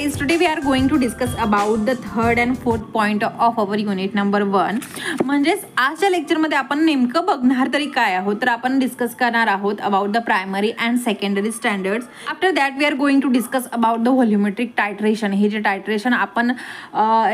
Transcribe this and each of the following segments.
guys, today we are going to discuss about the third and fourth point of our unit number 1. म्हणजेच आजच्या लेक्चरमध्ये आपण नेमकं बघणार तरी काय आहोत, तर आपण डिस्कस करणार आहोत about the primary and secondary standards. After that we are going to discuss about the volumetric titration. हे जे टायट्रेशन आपण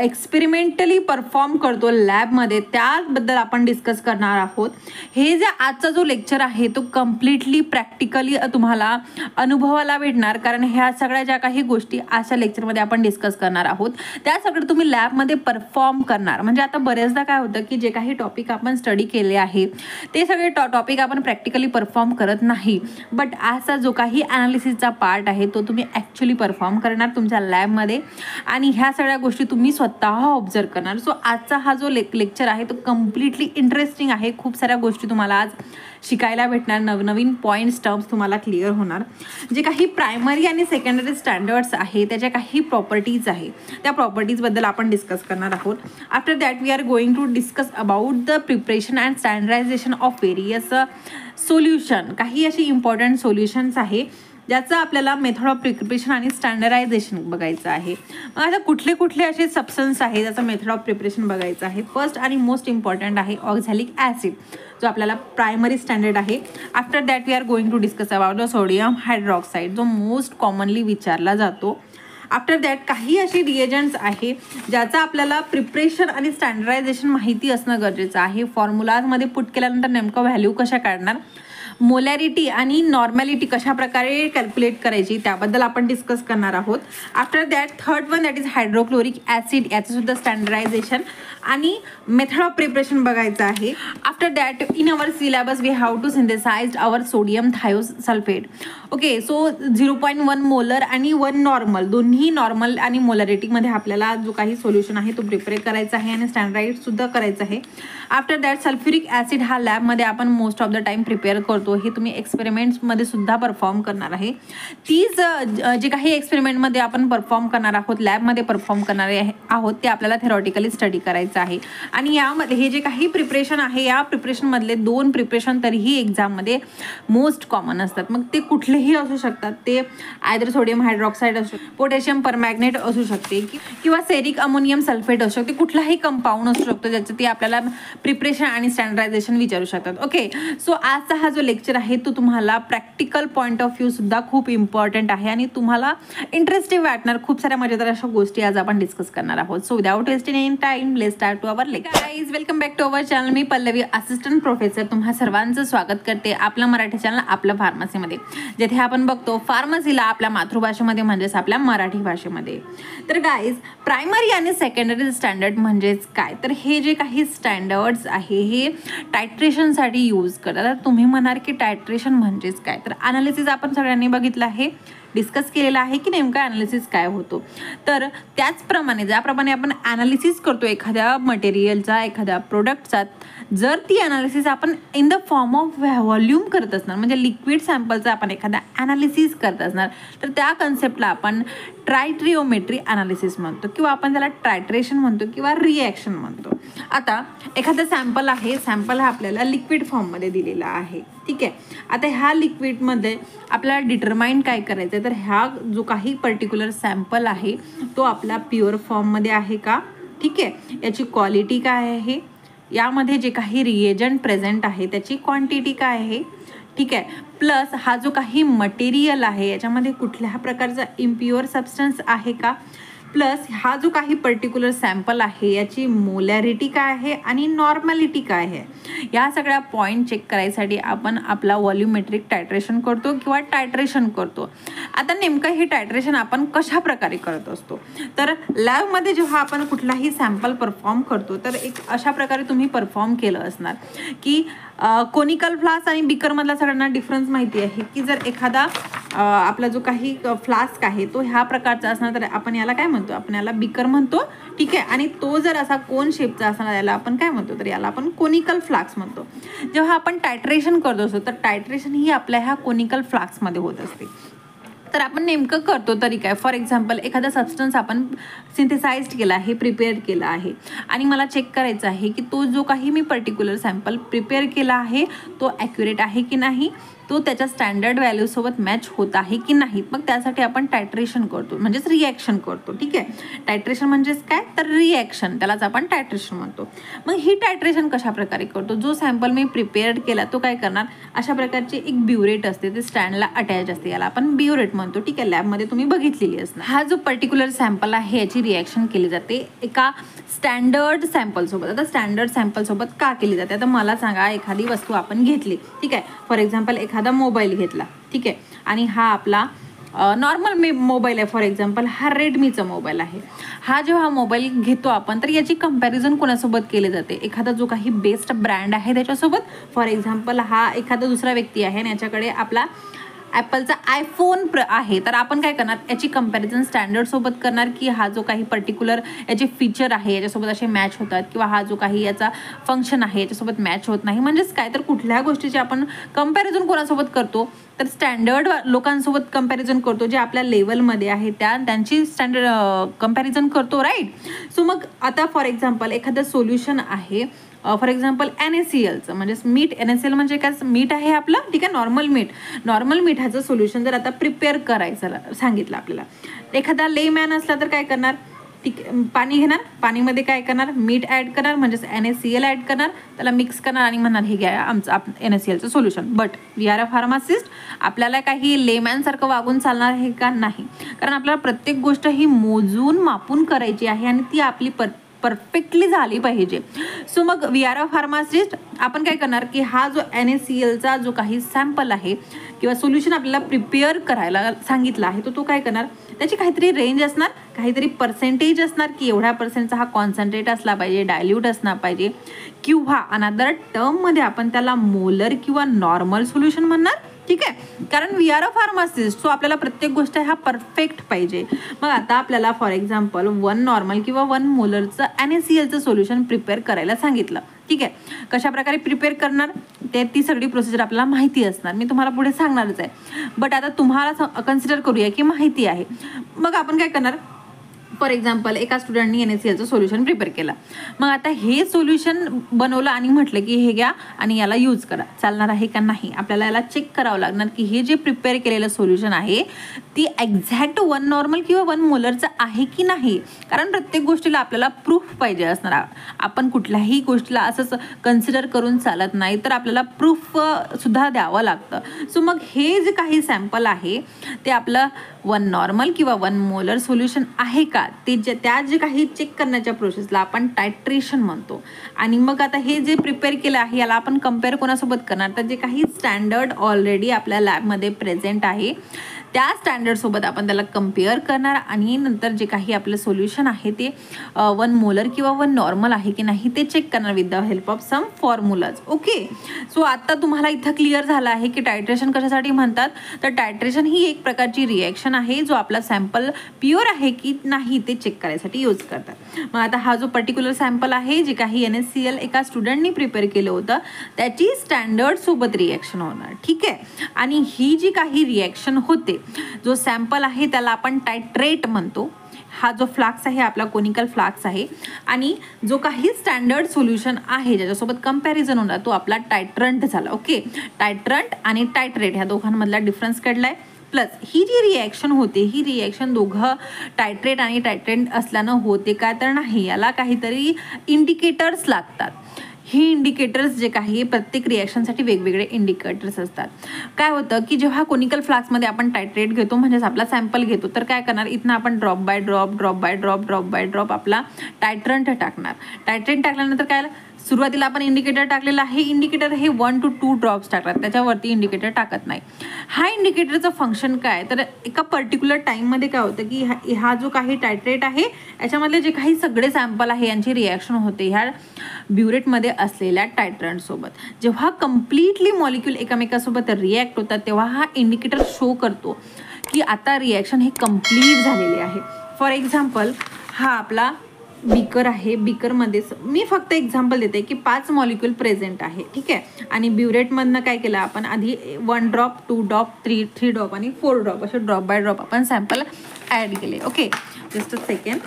एक्सपेरिमेंटली परफॉर्म करतो लॅबमध्ये, त्याबद्दल आपण डिस्कस करणार आहोत. हे जे आजचा जो लेक्चर आहे तो कम्प्लिटली प्रॅक्टिकली तुम्हाला अनुभवाला भेटणार, कारण ह्या सगळ्या ज्या काही गोष्टी आजच्या लेक्चरमध्ये आपण डिस्कस करणार आहोत त्या सगळं तुम्ही लॅबमध्ये परफॉर्म करणार. म्हणजे आता बरेचदा काय होतं की जे काही टॉपिक आपण स्टडी केले आहे ते सगळे टॉपिक आपण प्रॅक्टिकली परफॉर्म करत नाही, बट आजचा जो काही ॲनालिसिसचा पार्ट आहे तो तुम्ही ॲक्च्युली परफॉर्म करणार तुमच्या लॅबमध्ये आणि ह्या सगळ्या गोष्टी तुम्ही स्वतः ऑब्झर्व करणार. सो आजचा हा जो लेक्चर आहे तो कम्प्लिटली इंटरेस्टिंग आहे. खूप साऱ्या गोष्टी तुम्हाला आज शिकायला भेटणार, नवनवीन पॉईंट्स टर्म्स तुम्हाला क्लिअर होणार. जे काही प्रायमरी आणि सेकंडरी स्टँडर्ड्स आहे त्याच्या काही प्रॉपर्टीज आहे, त्या प्रॉपर्टीजबद्दल आपण डिस्कस करणार आहोत. After that we are going to discuss about the preparation and standardization of various solution. काही अशी इम्पॉर्टंट सोल्युशन्स आहे ज्याचं आपल्याला मेथड ऑफ प्रिपरेशन आणि स्टँडर्डायझेशन बघायचं आहे. मग आता कुठले कुठले असे सबस्टन्स आहे ज्याचं मेथड ऑफ प्रिपरेशन बघायचं आहे. फर्स्ट आणि मोस्ट इम्पॉर्टंट आहे ऑक्झॅलिक ॲसिड, जो आपल्याला प्रायमरी स्टँडर्ड आहे. After that we are going to discuss about the sodium hydroxide, जो मोस्ट कॉमनली विचारला जातो. आफ्टर दॅट काही अशी रिएजंट्स आहे ज्याचं आपल्याला प्रिपरेशन आणि स्टँडर्डायझेशन माहिती असणं गरजेचं आहे. फॉर्म्युलाजमध्ये पुट केल्यानंतर नेमकं व्हॅल्यू कशा काढणार, मोलॅरिटी आणि नॉर्मॅलिटी कशा प्रकारे कॅल्क्युलेट करायची त्याबद्दल आपण डिस्कस करणार आहोत. After that third one that is hydrochloric acid, याचंसुद्धा स्टँडर्डायझेशन आणि मेथड ऑफ प्रिपरेशन बघायचं आहे. After that in our syllabus we have to synthesise our sodium thiosulphate. Okay, so 0.1 molar आणि 1 नॉर्मल, दोन्ही नॉर्मल आणि मोलॅरिटीमध्ये आपल्याला जो काही सोल्युशन आहे तो प्रिपेअर करायचा आहे आणि स्टँडर्डाइजसुद्धा करायचं आहे. आफ्टर दॅट सल्फ्युरिक ॲसिड हा लॅबमध्ये आपण most of the time prepare करतो, हे तुम्ही एक्सपेरिमेंट्समध्ये सुद्धा परफॉर्म करणार आहे. तीच जे काही एक्सपेरिमेंटमध्ये आपण परफॉर्म करणार आहोत, लॅबमध्ये परफॉर्म करणार आहोत, ते आपल्याला थेरॉटिकली स्टडी करायचं आहे. आणि यामध्ये हे जे काही प्रिपरेशन आहे या प्रिपरेशनमधले 2 प्रिपरेशन तरीही एक्झाममध्ये मोस्ट कॉमन असतात. मग ते कुठलेही असू शकतात, ते आयदर सोडियम हायड्रॉक्साईड असू शकते, पोटॅशियम परमॅग्नेट असू शकते किंवा सेरिक अमोनियम सल्फेट असू शकते, कुठलाही कंपाऊंड असू शकतो ज्याचं ते आपल्याला प्रिपरेशन आणि स्टँडर्डायझेशन विचारू शकतात. ओके, सो आजचा हा जो लेक्चर आहे तो तुम्हाला प्रॅक्टिकल पॉईंट ऑफ व्ह्यू सुद्धा खूप इम्पॉर्टंट आहे आणि तुम्हाला इंटरेस्टिंग वाटणार. खूप साऱ्या मजेदार अशा गोष्टी आज आपण डिस्कस करणार आहोत. So without wasting any time, let's start to our lecture. Guys, welcome back to our channel. मी पल्लवी, असिस्टंट प्रोफेसर, तुम्हा सर्वांचं स्वागत करते आपलं मराठी चॅनल आपलं फार्मसीमध्ये, जिथे आपण बघतो फार्मसीला आपल्या मातृभाषेमध्ये म्हणजेच आपल्या मराठी भाषेमध्ये. तर गाइस, प्रायमरी आणि सेकंडरी स्टँडर्ड म्हणजेच काय, तर हे जे काही स्टँडर्ड्स आहे हे टायट्रेशनसाठी यूज करतात. तुम्ही म्हणाल की टायट्रेशन म्हणजेच काय, तर ॲनालिसिस आपण सगळ्यांनी बघितलं आहे, डिस्कस केलेला आहे की नेमका ॲनालिसिस काय होतो. तर त्याचप्रमाणे ज्याप्रमाणे आपण ॲनालिसिस करतो एखाद्या मटेरियलचा, एखाद्या प्रोडक्टचा, जर ती ॲनालिसिस आपण in the form of volume करत असणार, म्हणजे लिक्विड सॅम्पलचा आपण एखादा ॲनालिसिस करत असणार, तर त्या कन्सेप्टला आपण ट्रायट्रिओमेट्री ॲनालिसिस म्हणतो किंवा आपण त्याला टायट्रेशन म्हणतो किंवा रिॲक्शन म्हणतो. आता एखादा सॅम्पल आहे, सॅम्पल हा आपल्याला लिक्विड फॉर्ममध्ये दिलेला आहे, ठीक आहे. आता ह्या लिक्विडमध्ये आपल्याला डिटरमाइन काय करायचं आहे, तर ह्या जो काही पर्टिक्युलर सॅम्पल आहे तो आपला प्युअर फॉर्ममध्ये आहे का, ठीक आहे, याची क्वालिटी काय आहे, यामध्ये जे काही रिएजंट प्रेझेंट आहे त्याची क्वांटिटी काय आहे, ठीक आहे, प्लस हा जो काही मटेरियल आहे याच्यामध्ये कुठल्या प्रकारचा इम्प्युअर सबस्टन्स आहे का, प्लस हा जो काही पर्टिक्युलर सॅम्पल आहे याची मोलॅरिटी काय आहे आणि नॉर्मॅलिटी काय आहे. या सगळ्या पॉईंट चेक करायसाठी आपण आपला व्हॉल्युमेट्रिक टायट्रेशन करतो किंवा टायट्रेशन करतो. आता नेमकं हे टायट्रेशन आपण कशा प्रकारे करत असतो, तर लॅबमध्ये जेव्हा आपण कुठलाही सॅम्पल परफॉर्म करतो तर एक अशा प्रकारे तुम्ही परफॉर्म केलं असणार की कोनिकल फ्लास्क आणि बिकरमधला सगळ्यांना डिफरन्स माहिती आहे की जर एखादा आपला जो काही फ्लास्क आहे तो ह्या प्रकारचा असणार तर आपण याला काय म्हणतो, आपण याला बिकर म्हणतो, ठीक आहे. आणि तो जर असा कोन शेपचा असणार याला आपण काय म्हणतो, तर याला आपण कोनिकल फ्लास्क म्हणतो. जेव्हा आपण टायट्रेशन करत असतो तर टायट्रेशन ही आपल्या ह्या कोनिकल फ्लास्कमध्ये होत असते. तर आपण नेमकं करतो तरी काय, फॉर एक्झाम्पल एखादा सबस्टन्स आपण सिंथेसाइज्ड केला आहे, प्रिपेअर केला आहे आणि मला चेक करायचं आहे की तो जो काही मी पर्टिक्युलर सॅम्पल प्रिपेअर केला आहे तो ॲक्युरेट आहे की नाही, तो त्याच्या स्टँडर्ड व्हॅल्यूसोबत मॅच होत आहे की नाही. मग त्यासाठी आपण टायट्रेशन करतो, म्हणजेच रिॲक्शन करतो. ठीक आहे, टायट्रेशन म्हणजेच काय तर रिॲक्शन, त्यालाच आपण टायट्रेशन म्हणतो. मग ही टायट्रेशन कशा प्रकारे करतो, जो सॅम्पल मी प्रिपेअर्ड केला तो काय करणार, अशा प्रकारची एक ब्युरेट असते, ते स्टँडला अटॅच असते, याला आपण ब्युरेट म्हणतो. ठीक आहे, लॅबमध्ये तुम्ही बघितलेली असणार. हा जो पर्टिक्युलर सॅम्पल आहे याची रिॲक्शन केली जाते एका स्टँडर्ड सॅम्पलसोबत. आता स्टँडर्ड सॅम्पलसोबत का केली जाते, आता मला सांगा, एखादी वस्तू आपण घेतली, ठीक आहे, फॉर एक्झाम्पल एखादा मोबाईल घेतला, ठीक आहे, आणि हा आपला नॉर्मल मोबाईल आहे, फॉर एक्झाम्पल हा रेडमीचा मोबाईल आहे. हा जेव्हा मोबाईल घेतो आपण तर याची कंपॅरिझन कोणासोबत केली जाते, एखादा जो काही बेस्ट ब्रँड आहे त्याच्यासोबत. फॉर एक्झाम्पल हा एखादा दुसरा व्यक्ती आहे आणि याच्याकडे आपला ॲपलचा आयफोन आहे, तर आपण काय करणार, याची कंपॅरिझन स्टँडर्ड सोबत करणार की हा जो काही पर्टिक्युलर याचे फीचर आहे याच्यासोबत असे मॅच होतात, किंवा हा जो काही याचा फंक्शन आहे याच्यासोबत मॅच होत नाही. म्हणजेच काय तर कुठल्या गोष्टीचे आपण कंपॅरिझन कोणासोबत करतो तर स्टँडर्ड लोकांसोबत कंपॅरिझन करतो, जे आपल्या लेवलमध्ये आहे त्यांची स्टँडर्ड कंपॅरिझन करतो, राईट. सो मग आता फॉर एक्झाम्पल एखादं सोल्युशन आहे, फॉर एक्झाम्पल NaClचं, म्हणजे मीठ. NaCl म्हणजे काय, मीठ आहे आपलं, ठीक आहे, नॉर्मल मिठाचं सोल्युशन जर आता प्रिपेअर करायचं सांगितलं आपल्याला, एखादा लेमॅन असला तर काय करणार, ठीक, पाणी घेणार, पाणीमध्ये काय करणार, मीठ ॲड करणार, म्हणजेच NaCl ॲड करणार, त्याला मिक्स करणार आणि म्हणणार हे घ्या आमचं NaClचं solution. But we are a pharmacist, आपल्याला काही लेमॅनसारखं वागून चालणार आहे का, नाही, कारण आपल्याला प्रत्येक गोष्ट ही मोजून मापून करायची आहे आणि ती आपली परफेक्टली झाली पाहिजे. सो मग वी आर अ फार्मासिस्ट, आपण काय करणार की हा जो NaClचा जो काही सॅम्पल आहे किंवा सोल्युशन आपल्याला प्रिपेअर करायला सांगितलं आहे, तो काय करणार, त्याची काहीतरी रेंज असणार, काहीतरी पर्सेंटेज असणार की एवढ्या पर्सेंटचा हा कॉन्सन्ट्रेट असला पाहिजे, डायल्यूट असणार पाहिजे, किंवा अनदर टर्ममध्ये आपण त्याला मोलर किंवा नॉर्मल सोल्युशन म्हणणार. ठीक आहे, कारण we are a pharmacist, so आपल्याला प्रत्येक गोष्ट हा परफेक्ट पाहिजे. मग आता आपल्याला फॉर एक्झाम्पल 1 नॉर्मल किंवा 1 मोलरचं NaClचं सोल्युशन प्रिपेअर करायला सांगितलं. ठीक आहे, कशा प्रकारे प्रिपेअर करणार ती सगळी प्रोसिजर आपल्याला माहिती असणार, मी तुम्हाला पुढे सांगणारच आहे. बट आता तुम्हाला कन्सिडर करूया की माहिती आहे. मग आपण काय करणार, फॉर एक्झाम्पल एका स्टुडंटनी NaClचं सोल्युशन प्रिपेअर केलं, मग आता हे सोल्युशन बनवलं आणि म्हटलं की हे घ्या आणि याला यूज करा, चालणार आहे का नाही, आपल्याला याला चेक करावं लागणार की हे जे प्रिपेअर केलेलं सोल्युशन आहे ती एक्झॅक्ट 1 नॉर्मल किंवा 1 मोलरचं आहे की नाही, कारण प्रत्येक गोष्टीला आपल्याला प्रूफ पाहिजे असणार. आपण कुठल्याही गोष्टीला असंच कन्सिडर करून चालत नाही, तर आपल्याला प्रूफ सुद्धा द्यावं लागतं. सो मग हे जे काही सॅम्पल आहे ते आपलं 1 नॉर्मल किंवा 1 मोलर सोल्युशन आहे का, ते त्या जे काही चेक करण्याच्या प्रोसेसला आपण टायट्रेशन म्हणतो. आणि मग आता हे जे प्रिपेअर केलं आहे याला आपण कम्पेअर कोणासोबत करणार, तर जे काही स्टँडर्ड ऑलरेडी आपल्या लॅबमध्ये प्रेझेंट आहे त्या स्टँडर्डसोबत आपण त्याला कम्पेअर करणार आणि नंतर जे काही आपलं सोल्युशन आहे ते 1 मोलर किंवा 1 नॉर्मल आहे की नाही ते चेक करणार with the help of some formulas. Okay, so आता तुम्हाला इथं क्लिअर झालं आहे की टायट्रेशन कशासाठी म्हणतात. तर टायट्रेशन ही एक प्रकारची रिॲक्शन आहे जो आपला सॅम्पल प्युअर आहे की नाही ते चेक करायसाठी यूज करतात. मग आता हा जो पर्टिक्युलर सॅम्पल आहे जे काही NaCl एका स्टुडंटनी प्रिपेअर केलं होतं त्याची स्टँडर्डसोबत रिॲक्शन होणार. ठीक आहे, आणि ही जी काही रिॲक्शन होते, जो सॅम्पल आहे त्याला आपण टायट्रेट म्हणतो. हा जो फ्लाक्स आहे आपला कोनिकल फ्लाक्स आहे आणि जो काही स्टँडर्ड सोल्युशन आहे ज्याच्यासोबत कंपॅरिझन होणार तो आपला टायट्रंट झाला. ओके, टायट्रंट आणि टायट्रेट ह्या दोघांमधला डिफरन्स काढलाय. प्लस ही जी रिॲक्शन होते ही रिॲक्शन दोघं टायट्रेट आणि टायट्रेंट असल्यानं होते का तर नाही, याला काहीतरी इंडिकेटर्स लागतात. ही इंडिकेटर्स जे काही प्रत्येक रिॲक्शनसाठी वेगवेगळे इंडिकेटर्स असतात. काय होतं की जेव्हा कोनिकल फ्लास्कमध्ये आपण टायट्रेट घेतो म्हणजेच आपला सॅम्पल घेतो तर काय करणार, इथनं आपण ड्रॉप बाय ड्रॉप आपला टायट्रंट टाकणार. टायट्रेंट टाकल्यानंतर काय, सुरुवातीला आपण इंडिकेटर टाकलेलं आहे, इंडिकेटर हे 1 to 2 ड्रॉप्स टाकतात, त्याच्यावरती इंडिकेटर टाकत नाही. हा इंडिकेटरचं फंक्शन काय, तर एका पर्टिक्युलर टाईममध्ये काय होतं की हा जो काही टायट्रेट आहे याच्यामधले जे काही सगळे सॅम्पल आहे यांची रिॲक्शन होते ह्या ब्युरेटमध्ये असलेल्या टायट्रंटसोबत. जेव्हा कम्प्लिटली मॉलिक्यूल एकमेकासोबत रिॲक्ट होतात तेव्हा हा इंडिकेटर शो करतो की आता रिॲक्शन हे कम्प्लीट झालेले आहे. फॉर एक्झाम्पल हा आपला बीकर आहे, बीकरमध्ये मी फक्त एक्झाम्पल देते की 5 मॉलिक्यूल प्रेझेंट आहे. ठीक आहे, आणि ब्युरेटमधनं काय केलं आपण आधी 1 ड्रॉप 2 ड्रॉप 3 ड्रॉप आणि 4 ड्रॉप असे ड्रॉप बाय ड्रॉप आपण सॅम्पल ॲड केले. Okay, just a second.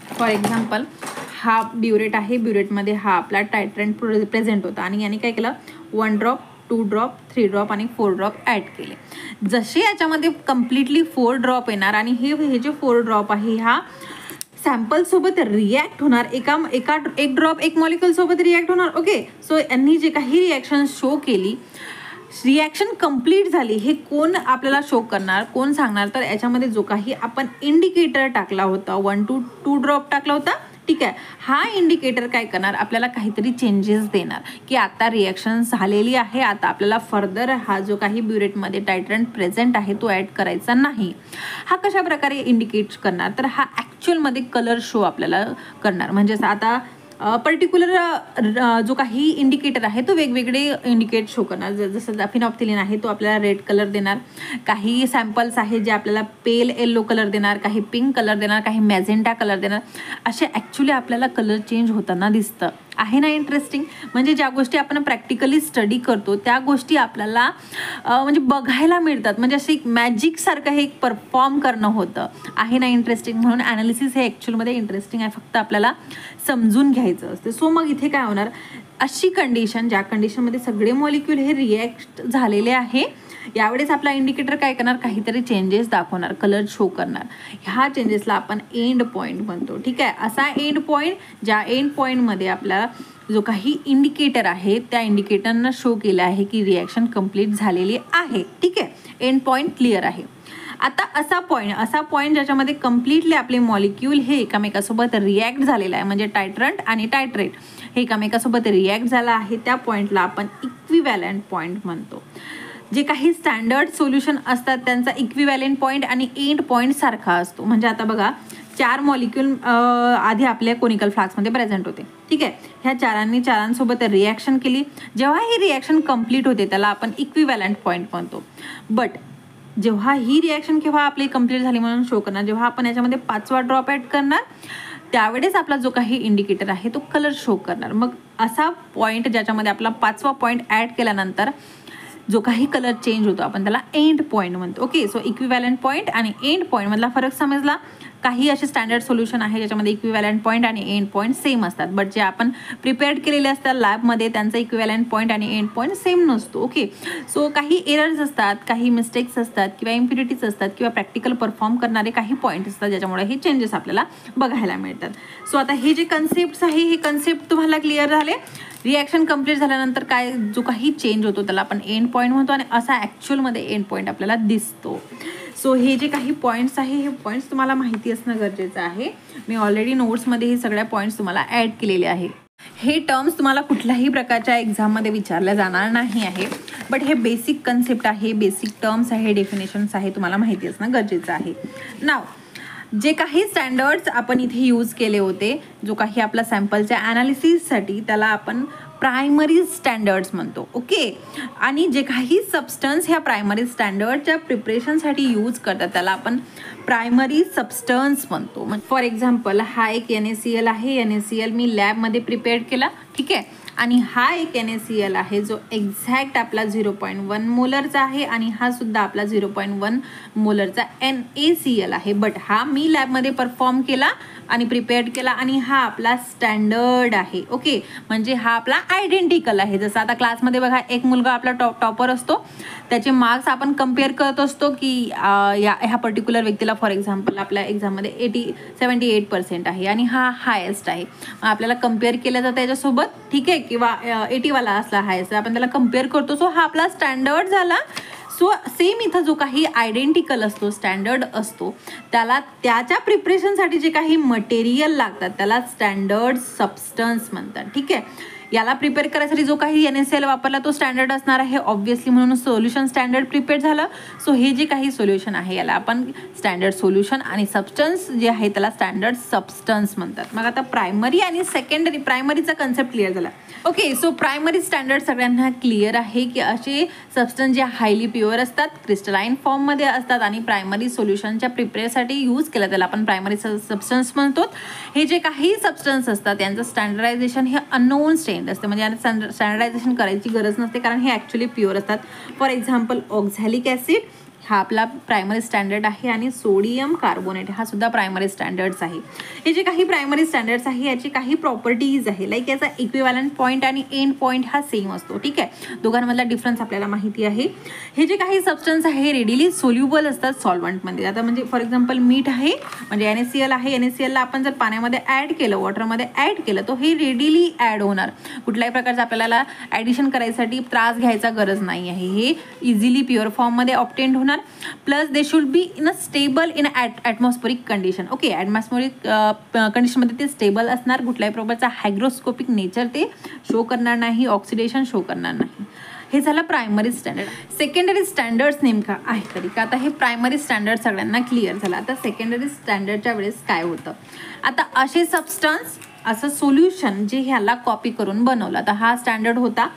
For example हा ब्युरेट आहे, ब्युरेटमध्ये हा आपला टायट्रंट प्रेझेंट होता आणि याने काय केलं 1 ड्रॉप 2 ड्रॉप, 3 ड्रॉप आणि 4 ड्रॉप ॲड केले. जसे याच्यामध्ये कम्प्लिटली 4 ड्रॉप येणार आणि हे जे 4 ड्रॉप आहे ह्या सॅम्पलसोबत रिॲक्ट होणार, एक ड्रॉप एक मॉलिक्युलसोबत रिॲक्ट होणार. ओके, सो यांनी जे काही रिॲक्शन शो केली, रिॲक्शन कंप्लीट झाली, हे कोण आपल्याला शो करणार, कोण सांगणार, तर याच्यामध्ये जो काही आपण इंडिकेटर टाकला होता 1 to 2 ड्रॉप टाकला होता, ठीक आहे, हा इंडिकेटर काय करणार, आपल्याला काहीतरी चेंजेस देणार की आता रिॲक्शन झालेली आहे, आता आपल्याला फर्दर हा जो काही ब्युरेटमध्ये टायट्रंट प्रेझेंट आहे तो ॲड करायचा नाही. हा कशा प्रकारे इंडिकेट करणार, तर हा ॲक्च्युअलमध्ये कलर शो आपल्याला करणार. म्हणजेच आता पर्टिक्युलर जो काही इंडिकेटर आहे तो वेगवेगळे इंडिकेट शो करणार. जसं फिनॉप्थिलीन आहे तो आपल्याला रेड कलर देणार, काही सॅम्पल्स आहे जे आपल्याला पेल येलो कलर देणार, काही पिंक कलर देणार, काही मॅझेंटा कलर देणार. असे ॲक्च्युली आपल्याला कलर चेंज होताना दिसतं. आहे ना इंटरेस्टिंग. म्हणजे ज्या गोष्टी आपण प्रॅक्टिकली स्टडी करतो त्या गोष्टी आपल्याला म्हणजे बघायला मिळतात. म्हणजे असं एक मॅजिकसारखं हे एक परफॉर्म करणं होतं. आहे ना इंटरेस्टिंग. म्हणून ॲनालिसिस हे ॲक्च्युअलमध्ये इंटरेस्टिंग आहे, फक्त आपल्याला समजून घ्यायचं असतं. सो मग इथे काय होणार, अशी कंडिशन ज्या कंडिशनमध्ये सगळे मॉलिक्यूल हे रिॲक्ट झालेले आहे, यावेळेस आपला इंडिकेटर काय करणार, काहीतरी चेंजेस दाखवणार, कलर शो करणार. ह्या चेंजेसला आपण एंड पॉईंट म्हणतो. ठीक आहे, असा एंड पॉईंट ज्या एंड पॉईंटमध्ये आपल्याला जो काही इंडिकेटर आहे त्या इंडिकेटरनं शो केलं आहे की रिॲक्शन कंप्लीट झालेली आहे. ठीक आहे, एंड पॉईंट क्लिअर आहे. आता असा पॉईंट ज्याच्यामध्ये कम्प्लिटली आपले मॉलिक्यूल हे एकामेकासोबत रिॲक्ट झालेलं आहे, म्हणजे टायट्रंट आणि टायट्रेट हे एकामेकासोबत रिॲक्ट झालं आहे, त्या पॉईंटला आपण इक्विव्हॅलंट पॉईंट म्हणतो. जे काही स्टँडर्ड सोल्युशन असतात त्यांचा इक्विव्हॅलंट पॉईंट आणि एंड पॉईंट सारखा असतो. म्हणजे आता बघा, 4 मॉलिक्यूल आधी आपल्या कोनिकल फ्लास्कमध्ये प्रेझेंट होते. ठीक आहे, ह्या चारांसोबत रिॲक्शन केली. जेव्हा ही रिॲक्शन कंप्लीट होते त्याला आपण इक्विव्हॅलंट पॉईंट म्हणतो. बट जेव्हा ही रिॲक्शन केव्हा आपली कंप्लीट झाली म्हणून शो करणार, जेव्हा आपण याच्यामध्ये 5वा ड्रॉप ॲड करणार त्यावेळेस आपला जो काही इंडिकेटर आहे तो कलर शो करणार. मग असा पॉईंट ज्याच्यामध्ये आपला 5वा पॉईंट ॲड केल्यानंतर जो काही कलर चेंज होतो आपण त्याला एंड पॉईंट म्हणतो. ओके, सो इक्विव्हॅलंट पॉईंट आणि एंड पॉईंटमधला फरक समजला. काही असे स्टँडर्ड सोल्युशन आहे ज्याच्यामध्ये इक्विव्हॅलंट पॉईंट आणि एंड पॉईंट सेम असतात, बट जे आपण प्रिपेअर्ड केलेले असतात लॅबमध्ये त्यांचा इक्विव्हॅलंट पॉईंट आणि एंड पॉईंट सेम नसतो. ओके, सो काही एरर्स असतात, काही मिस्टेक्स असतात किंवा इम्प्युरिटीज असतात किंवा प्रॅक्टिकल परफॉर्म करणारे काही पॉईंट असतात ज्याच्यामुळे हे चेंजेस आपल्याला बघायला मिळतात. सो आता हे जे कन्सेप्ट्स आहे हे कन्सेप्ट तुम्हाला क्लिअर झाले. रिॲक्शन कंप्लीट झाल्यानंतर काय जो काही चेंज होतो त्याला आपण एंड पॉईंट म्हणतो आणि असा ॲक्च्युअलमध्ये एंड पॉईंट आपल्याला दिसतो. सो हे जे काही पॉईंट्स आहे हे पॉईंट्स तुम्हाला माहिती असणं गरजेचं आहे. मी ऑलरेडी नोट्समध्ये हे सगळ्या पॉईंट्स तुम्हाला ॲड केलेले आहे. हे टर्म्स तुम्हाला कुठल्याही प्रकारच्या एक्झाममध्ये विचारल्या जाणार नाही आहे, बट हे बेसिक कन्सेप्ट आहे, बेसिक टर्म्स आहे, डेफिनेशन्स आहे, तुम्हाला माहिती असणं गरजेचं आहे. नाव जे काही स्टँडर्ड्स आपण इथे यूज केले होते, जो काही आपला सॅम्पलच्या ॲनालिसिससाठी त्याला आपण प्रायमरी स्टँडर्ड्स म्हणतो. ओके, आणि जे काही सबस्टन्स ह्या प्रायमरी स्टँडर्डच्या प्रिपरेशनसाठी यूज करतात त्याला आपण प्रायमरी सबस्टन्स म्हणतो. फॉर एक्झाम्पल हा एक NaCl आहे. NaCl मी लॅबमध्ये प्रिपेअर्ड केला. ठीक आहे, आणि हा एक NaCl आहे जो एक्झॅक्ट आपला 0.1 मोलरचा आहे आणि हा सुद्धा आपला 0.1 मोलरचा NaCl आहे. बट हा मी लॅबमध्ये परफॉर्म केला आणि प्रिपेअर्ड केला आणि हा आपला स्टँडर्ड आहे. ओके, म्हणजे हा आपला आयडेंटिकल आहे. जसं आता क्लासमध्ये बघा एक मुलगा आपला टॉपर असतो, त्याचे मार्क्स आपण कम्पेअर करत असतो की ह्या पर्टिक्युलर व्यक्तीला फॉर एक्झाम्पल आपल्या एक्झाममध्ये 78% आहे आणि हा हायेस्ट आहे. आपल्याला कम्पेअर केलं जातं याच्यासोबत. ठीक आहे, किंवा 80वाला असला हायेस्ट आपण त्याला कम्पेअर करतो. सो हा आपला स्टँडर्ड झाला. सो सेम इथं जो काही आयडेंटिकल असतो, स्टँडर्ड असतो, त्याला त्याच्या प्रिपरेशनसाठी जे काही मटेरियल लागतात त्याला स्टँडर्ड सबस्टन्स म्हणतात. ठीक आहे, याला प्रिपेअर करायसाठी जो काही NaCl वापरला तो स्टँडर्ड असणार आहे ऑब्व्हियसली, म्हणून सोल्युशन स्टँडर्ड प्रिपेअर झालं. सो हे जे काही सोल्युशन आहे याला आपण स्टँडर्ड सोल्युशन आणि सबस्टन्स जे आहे त्याला स्टँडर्ड सबस्टन्स म्हणतात. मग आता प्रायमरी आणि सेकंडरी, प्रायमरीचा कन्सेप्ट क्लिअर झाला. ओके, सो प्रायमरी स्टँडर्ड सगळ्यांना क्लिअर आहे की असे सबस्टन्स जे हायली प्युअर असतात, क्रिस्टलाइन फॉर्ममध्ये असतात आणि प्रायमरी सोल्युशनच्या प्रिपेअरसाठी यूज केलं त्याला आपण प्रायमरी सबस्टन्स म्हणतो. हे जे काही सबस्टन्स असतात यांचं स्टँडर्डायझेशन हे अननोन स्टेट असते, म्हणजे स्टँडर्डायझेशन करायची गरज नसते कारण हे ॲक्च्युली प्युअर असतात. फॉर एक्झाम्पल ऑक्झॅलिक ॲसिड हा आपला प्रायमरी स्टँडर्ड आहे आणि सोडियम कार्बोनेट हा सुद्धा प्रायमरी स्टँडर्ड्स आहे. हे जे काही प्रायमरी स्टँडर्ड्स आहे याची काही प्रॉपर्टीज आहे, लाईक याचा इक्विव्हॅलंट पॉईंट आणि एंड पॉईंट हा सेम असतो. ठीक आहे, दोघांमधला डिफरन्स आपल्याला माहिती आहे. हे जे काही सबस्टन्स आहे रेडिली सोल्युबल असतात सॉल्वंटमध्ये. आता म्हणजे फॉर एक्झाम्पल मीठ आहे म्हणजे NaCl आहे, NaClला आपण जर पाण्यामध्ये ॲड केलं, वॉटरमध्ये ॲड केलं तर हे रेडिली ॲड होणार. कुठल्याही प्रकारचं आपल्याला ॲडिशन करायसाठी त्रास घ्यायचा गरज नाही आहे. हे इझिली प्युअर फॉर्ममध्ये ऑब्टेंड होणार. Plus they should be in a stable in atmospheric condition. Okay, atmospheric कंडिशनमध्ये ते स्टेबल असणार. कुठल्याही प्रकारचा हायग्रोस्कोपिक नेचर ते शो करणार नाही, ऑक्सिडेशन शो करणार नाही. हे झालं प्रायमरी स्टँडर्ड. सेकंडरी स्टँडर्ड्स नेमका आहे तरी का? आता हे प्रायमरी स्टँडर्ड सगळ्यांना क्लिअर झालं. आता सेकंडरी स्टँडर्डच्या वेळेस काय होतं, आता असे सबस्टन्स असं सोल्युशन जे ह्याला कॉपी करून बनवलं. आता हा स्टँडर्ड होता,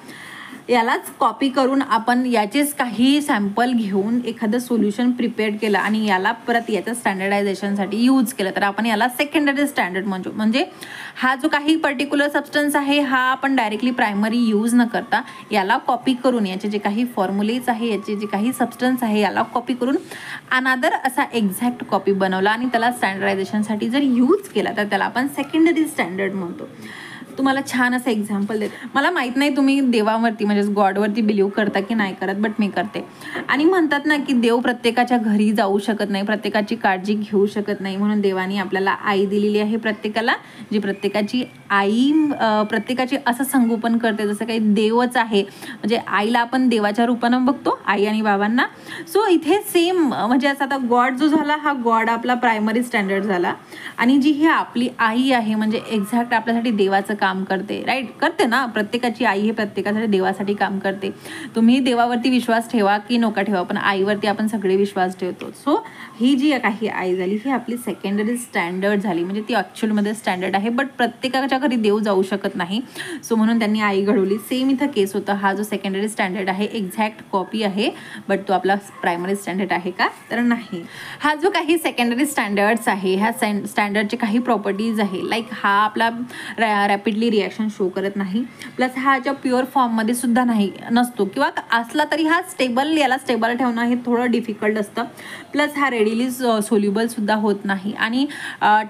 यालाच कॉपी करून आपण याचेच काही सॅम्पल घेऊन एखादं सोल्युशन प्रिपेअर केलं आणि याला परत याच्या स्टँडर्डायझेशनसाठी यूज केलं तर आपण याला सेकंडरी स्टँडर्ड म्हणतो. म्हणजे हा जो काही पर्टिक्युलर सबस्टन्स आहे हा आपण डायरेक्टली प्रायमरी यूज न करता याला कॉपी करून याचे जे काही फॉर्म्युलेज आहे, याचे जे काही सबस्टन्स आहे याला कॉपी करून अनादर असा एक्झॅक्ट कॉपी बनवला आणि त्याला स्टँडर्डायझेशनसाठी जर यूज केला तर त्याला आपण सेकंडरी स्टँडर्ड म्हणतो. तुम्हाला छान असं एक्झाम्पल देते. मला माहीत नाही तुम्ही देवावरती म्हणजेच गॉडवरती बिलीव्ह करता की नाही करत, बट मी करते. आणि म्हणतात ना की देव प्रत्येकाच्या घरी जाऊ शकत नाही, प्रत्येकाची काळजी घेऊ शकत नाही, म्हणून देवानी आपल्याला आई दिलेली आहे प्रत्येकाला, जी प्रत्येकाची आई प्रत्येकाची असं संगोपन करते जसं काही देवच आहे. म्हणजे आईला आपण देवाच्या रूपानं बघतो, आई आणि बाबांना. सो इथे सेम म्हणजे असं आता गॉड जो झाला हा गॉड आपला प्रायमरी स्टँडर्ड झाला आणि जी ही आपली आई आहे म्हणजे एक्झॅक्ट आपल्यासाठी देवाचं काम करते. राईट, करते ना, प्रत्येकाची आई हे प्रत्येकासाठी देवासाठी काम करते. तुम्ही देवावरती विश्वास ठेवा की नका ठेवा, पण आईवरती आपण सगळे विश्वास ठेवतो. सो ही जी काही आई झाली ही आपली सेकंडरी स्टँडर्ड झाली. म्हणजे ती ॲक्च्युअलमध्ये स्टँडर्ड आहे, बट प्रत्येकाच्या घरी देव जाऊ शकत नाही. सो म्हणून त्यांनी आई घडवली. सेम इथं केस होतं. हा जो सेकंडरी स्टँडर्ड आहे एक्झॅक्ट कॉपी आहे, बट तो आपला प्रायमरी स्टँडर्ड आहे का? तर नाही. हा जो काही सेकंडरी स्टँडर्ड्स आहे ह्या स्टँडर्डचे काही प्रॉपर्टीज आहे, लाईक हा आपला रॅपिडली रिॲक्शन शो करत नाही. प्लस हा ज्या प्युअर फॉर्ममध्ये सुद्धा नसतो किंवा असला तरी हा स्टेबल, याला स्टेबल ठेवणं हे थोडं डिफिकल्ट असतं. प्लस हा रेडिली सोल्युबल सुद्धा होत नाही आणि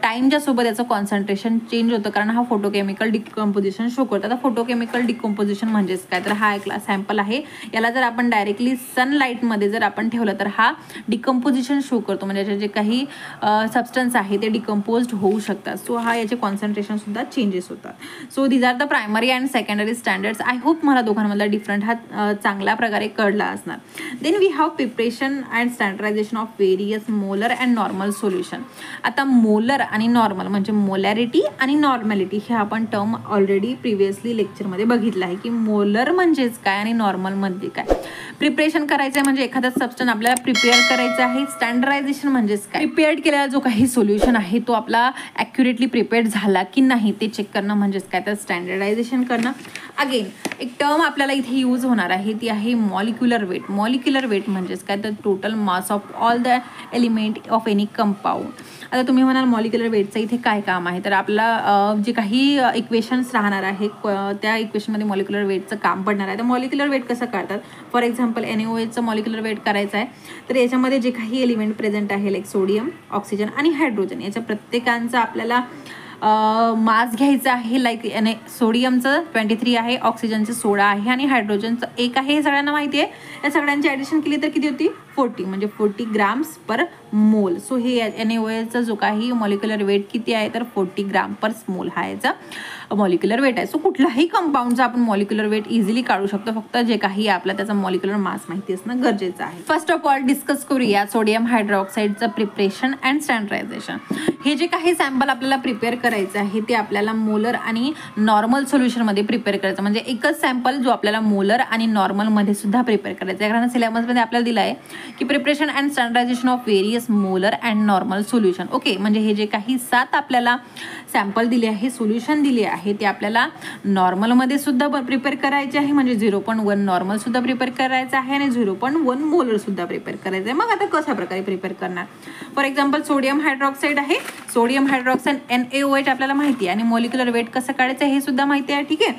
टाईमच्या सोबत याचं कॉन्सन्ट्रेशन चेंज होतं कारण हा फोटोकेमिकल डिकम्पोजिशन शो करतो. आता फोटोकेमिकल डिकम्पोजिशन म्हणजेच काय, तर हा एक सॅम्पल आहे, याला जर आपण डायरेक्टली सनलाईटमध्ये जर आपण ठेवलं तर हा डिकम्पोजिशन शो करतो. म्हणजे याचे जे काही सबस्टन्स आहे ते डिकम्पोज्ड होऊ शकतात. सो हा याचे कॉन्सन्ट्रेशन सुद्धा चेंजेस होतात. So these are the primary and secondary standards. I hope मला दोघांमधला डिफरंट हा चांगल्या प्रकारे कळला असणार. Then we have preparation and standardization of various molar and normal solution. आता मोलर आणि नॉर्मल म्हणजे मोलॅरिटी आणि नॉर्मॅलिटी हे आपण टर्म ऑलरेडी प्रिव्हियसली लेक्चरमध्ये बघितलं आहे की मोलर म्हणजेच काय आणि नॉर्मल म्हणजे काय. प्रिपरेशन करायचं आहे म्हणजे एखादा सबस्टन्स आपल्याला प्रिपेअर करायचं आहे. स्टँडर्डायझेशन म्हणजेच काय, प्रिपेअर्ड केलेला जो काही सोल्युशन आहे तो आपला ॲक्युरेटली प्रिपेअर्ड झाला की नाही ते चेक करणं म्हणजेच काय, तर स्टँडर्डायझेशन करणं. अगेन एक टर्म आपल्याला इथे यूज होणार आहे ती आहे मॉलिक्युलर वेट. मॉलिक्युलर वेट म्हणजेच काय, तर total mass of all the element of any compound. आता तुम्ही म्हणाल मॉलिक्युलर वेटचं इथे काय काम आहे, तर आपला जे काही इक्वेशन्स राहणार आहे त्या इक्वेशनमध्ये मॉलिक्युलर वेटचं काम पडणार आहे. तर मॉलिक्युलर वेट कसं काढतात, फॉर एक्झाम्पल NaOHचं मॉलिक्युलर वेट करायचं आहे तर याच्यामध्ये जे काही एलिमेंट प्रेझेंट आहे लाईक सोडियम, ऑक्सिजन आणि हायड्रोजन याच्या प्रत्येकांचा आपल्याला मास घ्यायचा आहे. लाईक सोडियमचं 23 आहे, ऑक्सिजनचं 16 आहे आणि हायड्रोजनचं 1 आहे. हे सगळ्यांना माहिती आहे. या सगळ्यांची ॲडिशन केली तर किती होती, 40 म्हणजे 40 ग्राम्स पर मोल. सो हे NaOHचा जो काही मॉलिक्युलर वेट किती आहे तर 40 ग्राम पर मोल हा याचा मॉलिक्युलर वेट आहे. सो कुठलाही कंपाऊंडचा आपण मॉलिक्युलर वेट इझिली काढू शकतो, फक्त जे काही आपला त्याचा मॉलिक्युलर मास माहिती असणं गरजेचं आहे. फर्स्ट ऑफ ऑल डिस्कस करूया सोडियम हायड्रॉक्साईडचं प्रिपरेशन अँड स्टँडर्डायझेशन. हे जे काही सॅम्पल आपल्याला प्रिपेअर करायचं आहे ते आपल्याला मोलर आणि नॉर्मल सोल्युशनमध्ये प्रिपेअर करायचं. म्हणजे एकच सॅम्पल जो आपल्याला मोलर आणि नॉर्मलमध्ये सुद्धा प्रिपेअर करायचा आहे. कारण सिलेबसमध्ये आपल्याला दिलं आहे की preparation and standardization of various molar and normal solution. Okay, म्हणजे हे जे काही 7 आपल्याला सॅम्पल दिले आहे, सोल्युशन दिले आहे ते आपल्याला नॉर्मलमध्ये सुद्धा प्रिपेअर करायचे आहे. म्हणजे 0.1 नॉर्मल सुद्धा प्रिपेअर करायचं आहे आणि 0.1 मोलर सुद्धा प्रिपेअर करायचं आहे. मग आता कशा प्रकारे प्रिपेअर करणार, फॉर एक्झाम्पल सोडियम हायड्रॉक्साईड आहे, सोडियम हायड्रॉक्साईड NaOH आपल्याला माहिती आहे आणि मॉलिक्युलर वेट कसं काढायचं हे सुद्धा माहिती आहे. ठीक आहे,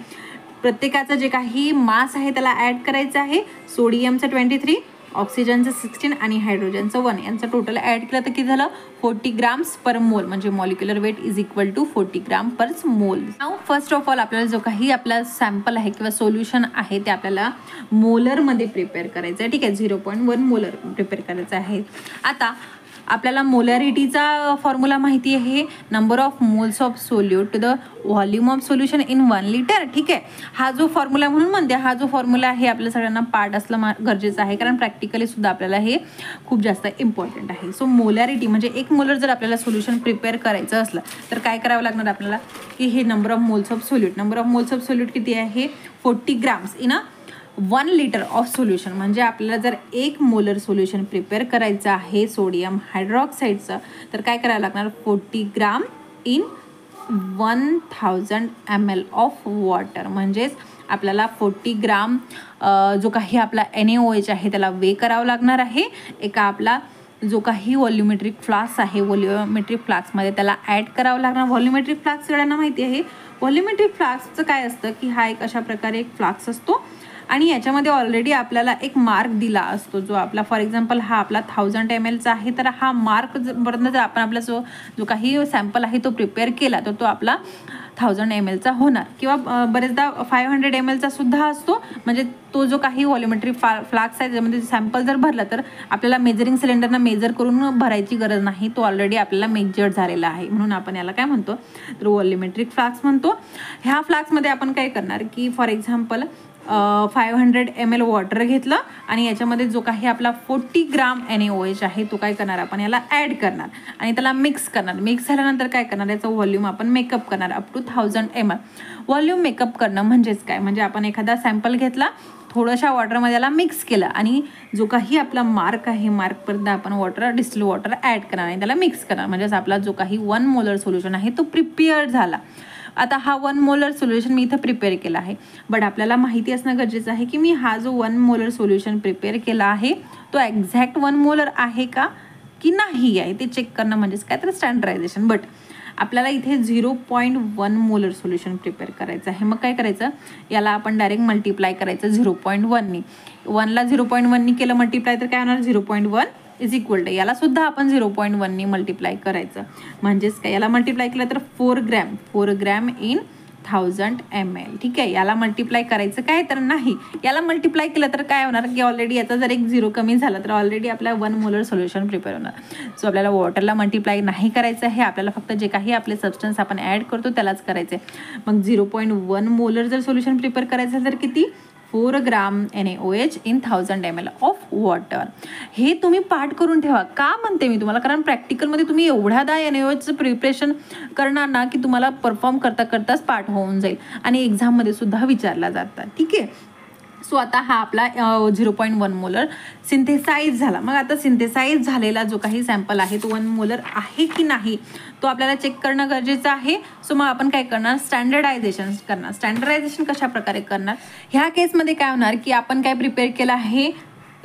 प्रत्येकाचं जे काही मास आहे त्याला ॲड करायचं आहे. सोडियमचं 23, ऑक्सिजनचं 16 आणि हायड्रोजनचं 1 यांचं टोटल ॲड केलं तर किती झालं 40 ग्राम्स पर मोल, म्हणजे molecular weight is equal to 40 gram per mole. नाव फर्स्ट ऑफ ऑल आपल्याला जो काही आपला सॅम्पल आहे किंवा सोल्युशन आहे ते आपल्याला मोलरमध्ये प्रिपेअर करायचं आहे. ठीक आहे, 0.1 मोलर प्रिपेअर करायचं आहे. आता आपल्याला मोलॅरिटीचा फॉर्म्युला माहिती आहे, number of moles of solute to the volume of solution in 1 litre. ठीक आहे, हा जो फॉर्म्युला म्हणून म्हणते, हा जो फॉर्म्युला आहे आपल्या सगळ्यांना पार्ट असलं गरजेचं आहे, कारण प्रॅक्टिकली सुद्धा आपल्याला हे खूप जास्त इम्पॉर्टंट आहे. सो मोलॅरिटी म्हणजे 1 मोलर जर आपल्याला सोल्युशन प्रिपेअर करायचं असलं तर काय करावं लागणार आपल्याला की हे number of moles of solute, number of moles of solute किती आहे 40 grams in 1 litre of solution. म्हणजे आपल्याला जर 1 मोलर सोल्युशन प्रिपेअर करायचं आहे सोडियम हायड्रॉक्साईडचं तर काय करावं लागणार 40 ग्राम इन 1000 ml ऑफ वॉटर. म्हणजेच आपल्याला 40 ग्राम जो काही आपला NaOH आहे त्याला वे करावं लागणार आहे. एका आपला जो काही व्हॉल्युमेट्रिक फ्लास्क आहे व्हॉल्युमेट्रिक फ्लास्कमध्ये त्याला ॲड करावं लागणार. व्हॉल्युमेट्रिक फ्लास्क सगळ्यांना माहिती आहे. व्हॉल्युमेट्रिक फ्लास्कचं काय असतं की हा एक अशा प्रकारे एक फ्लास्क असतो आणि याच्यामध्ये ऑलरेडी आपल्याला एक मार्क दिला असतो जो आपला फॉर एक्झाम्पल हा आपला 1000 ml चा आहे, तर हा मार्क पर्यंत जर आपण आपला जो काही सॅम्पल आहे तो प्रिपेअर केला तर तो आपला 1000 ml चा होणार, किंवा बरेचदा 500 ml चा सुद्धा असतो. म्हणजे तो जो काही व्हॉल्युमेट्रिक फ्लास्क आहे त्यामध्ये सॅम्पल जर भरला तर आपल्याला मेजरिंग सिलेंडरना मेजर करून भरायची गरज नाही, तो ऑलरेडी आपल्याला मेजर्ड झालेला आहे, म्हणून आपण याला काय म्हणतो तर व्हॉल्युमेट्रिक फ्लास्क म्हणतो. ह्या फ्लास्कमध्ये आपण काय करणार की फॉर एक्झाम्पल 500 ml वॉटर घेतलं आणि याच्यामध्ये जो काही आपला 40 ग्राम NaOH आहे तो काय करणार आपण याला ॲड करणार आणि त्याला मिक्स करणार. मिक्स झाल्यानंतर काय करणार याचा व्हॉल्यूम आपण मेकअप करणार up to 1000 ml. Volume make up करणं म्हणजेच काय, म्हणजे आपण एखादा सॅम्पल घेतला थोड्याशा वॉटरमध्ये याला मिक्स केलं आणि जो काही आपला मार्क आहे मार्कपर्यंत आपण वॉटर डिस्टिल वॉटर ॲड करणार आणि त्याला मिक्स करणार. म्हणजेच आपला जो काही 1 मोलर सोल्युशन आहे तो प्रिपेअर झाला. आता हा 1 मोलर सोल्युशन मी इथं प्रिपेअर केला आहे, बट आपल्याला माहिती असणं गरजेचं आहे की मी हा जो 1 मोलर सोल्युशन प्रिपेअर केला आहे तो एक्झॅक्ट 1 मोलर आहे का की नाही आहे ते चेक करणं म्हणजेच काय तर स्टँडर्डायझेशन. बट आपल्याला इथे 0.1 मोलर सोल्युशन प्रिपेअर करायचं आहे. मग काय करायचं याला आपण डायरेक्ट मल्टिप्लाय करायचं 0.1नी. 1ला 0.1नी केलं मल्टिप्लाय तर काय होणार 0.1 इज इक्वल टू याला सुद्धा आपण 0.1नी मल्टिप्लाय करायचं. म्हणजेच काय याला मल्टिप्लाय केलं तर 4 ग्रॅम इन 1000 ml. ठीक आहे, याला मल्टिप्लाय करायचं काय तर नाही, याला मल्टिप्लाय केलं तर काय होणार की ऑलरेडी याचा जर एक 0 कमी झाला तर ऑलरेडी आपला 1 मोलर सोल्युशन प्रिपेअर होणार. सो आपल्याला वॉटरला मल्टिप्लाय नाही करायचं आहे, आपल्याला फक्त जे काही आपले सबस्टन्स आपण ॲड करतो त्यालाच करायचं आहे. मग 0.1 मोलर जर सोल्युशन प्रिपेअर करायचं असेल तर किती 4 ग्राम NaOH in 1000 ml of water. हे तुम्ही पाठ करून ठेवा. का म्हणते मी तुम्हाला, कारण प्रॅक्टिकलमध्ये तुम्ही एवढ्यादा NaOHचं प्रिपरेशन करणार ना की तुम्हाला परफॉर्म करता करताच पाठ होऊन जाईल आणि एक्झाममध्ये सुद्धा विचारला जातात. ठीक आहे, सो आता हा आपला 0.1 मोलर सिंथेसाइज झाला. मग आता सिंथेसाइज झालेला जो काही सॅम्पल आहे तो 1 मोलर आहे की नाही तो आपल्याला चेक करणं गरजेचं आहे. सो मग आपण काय करणार स्टँडर्डायझेशन करणार. स्टँडर्डायझेशन कशा प्रकारे करणार, ह्या केसमध्ये काय होणार की आपण काय प्रिपेअर केलं आहे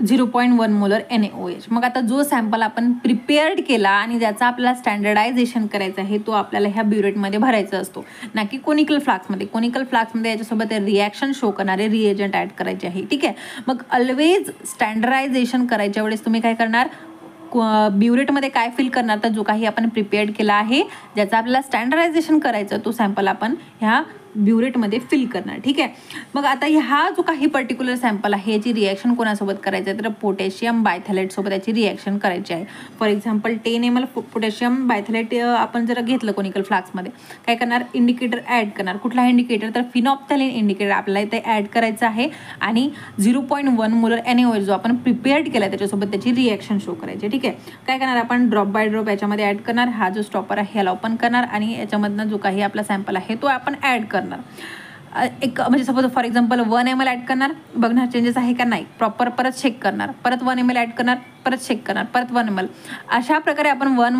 0.1 मोलर NaOH. मग आता जो सॅम्पल आपण प्रिपेअर्ड केला आणि ज्याचा आपल्याला स्टँडर्डायझेशन करायचं आहे तो आपल्याला ह्या ब्युरेटमध्ये भरायचा असतो, ना की कोनिकल फ्लास्कमध्ये. कोनिकल फ्लास्कमध्ये याच्यासोबत रिॲक्शन शो करणारे रिएजंट ॲड करायचे आहे. ठीक आहे, मग ऑलवेज स्टँडर्डायझेशन करायच्या वेळेस तुम्ही काय करणार ब्युरेटमध्ये काय फिल करणार तर जो काही आपण प्रिपेअर्ड केला आहे ज्याचा आपल्याला स्टँडर्डायझेशन करायचं तो सॅम्पल आपण ह्या ब्युरेटमध्ये फिल करणार. ठीक आहे, मग आता हा जो काही पर्टिक्युलर सॅम्पल आहे याची रिॲक्शन कोणासोबत करायचं आहे तर पोटॅशियम बायथॅलेटसोबत याची रिॲक्शन करायची आहे. फॉर एक्झाम्पल 10 ml पोटॅशियम बायथॅलेट आपण जर घेतलं कोनिकल फ्लास्कमध्ये काय करणार इंडिकेटर ॲड करणार. कुठला इंडिकेटर तर फिनॉप्थॅलिन इंडिकेटर आपल्याला इथे ॲड करायचं आहे आणि 0.1 मोलर NaOH जो आपण प्रिपेअर्ड केला त्याच्यासोबत त्याची रिॲक्शन शो करायची. ठीक आहे, काय करणार आपण ड्रॉप बाय ड्रॉप याच्यामध्ये ॲड करणार. हा जो स्टॉपर आहे याला ओपन करणार आणि याच्यामधनं जो काही आपला सॅम्पल आहे तो आपण ॲड करणार. एक म्हणजे suppose for example 1 ml add करणार, बघणार चेंजेस आहे का नाही, प्रॉपर परत चेक करणार, परत 1 ml ॲड करणार, परत चेक करणार, परत 1 ml. अशा प्रकारे आपण 1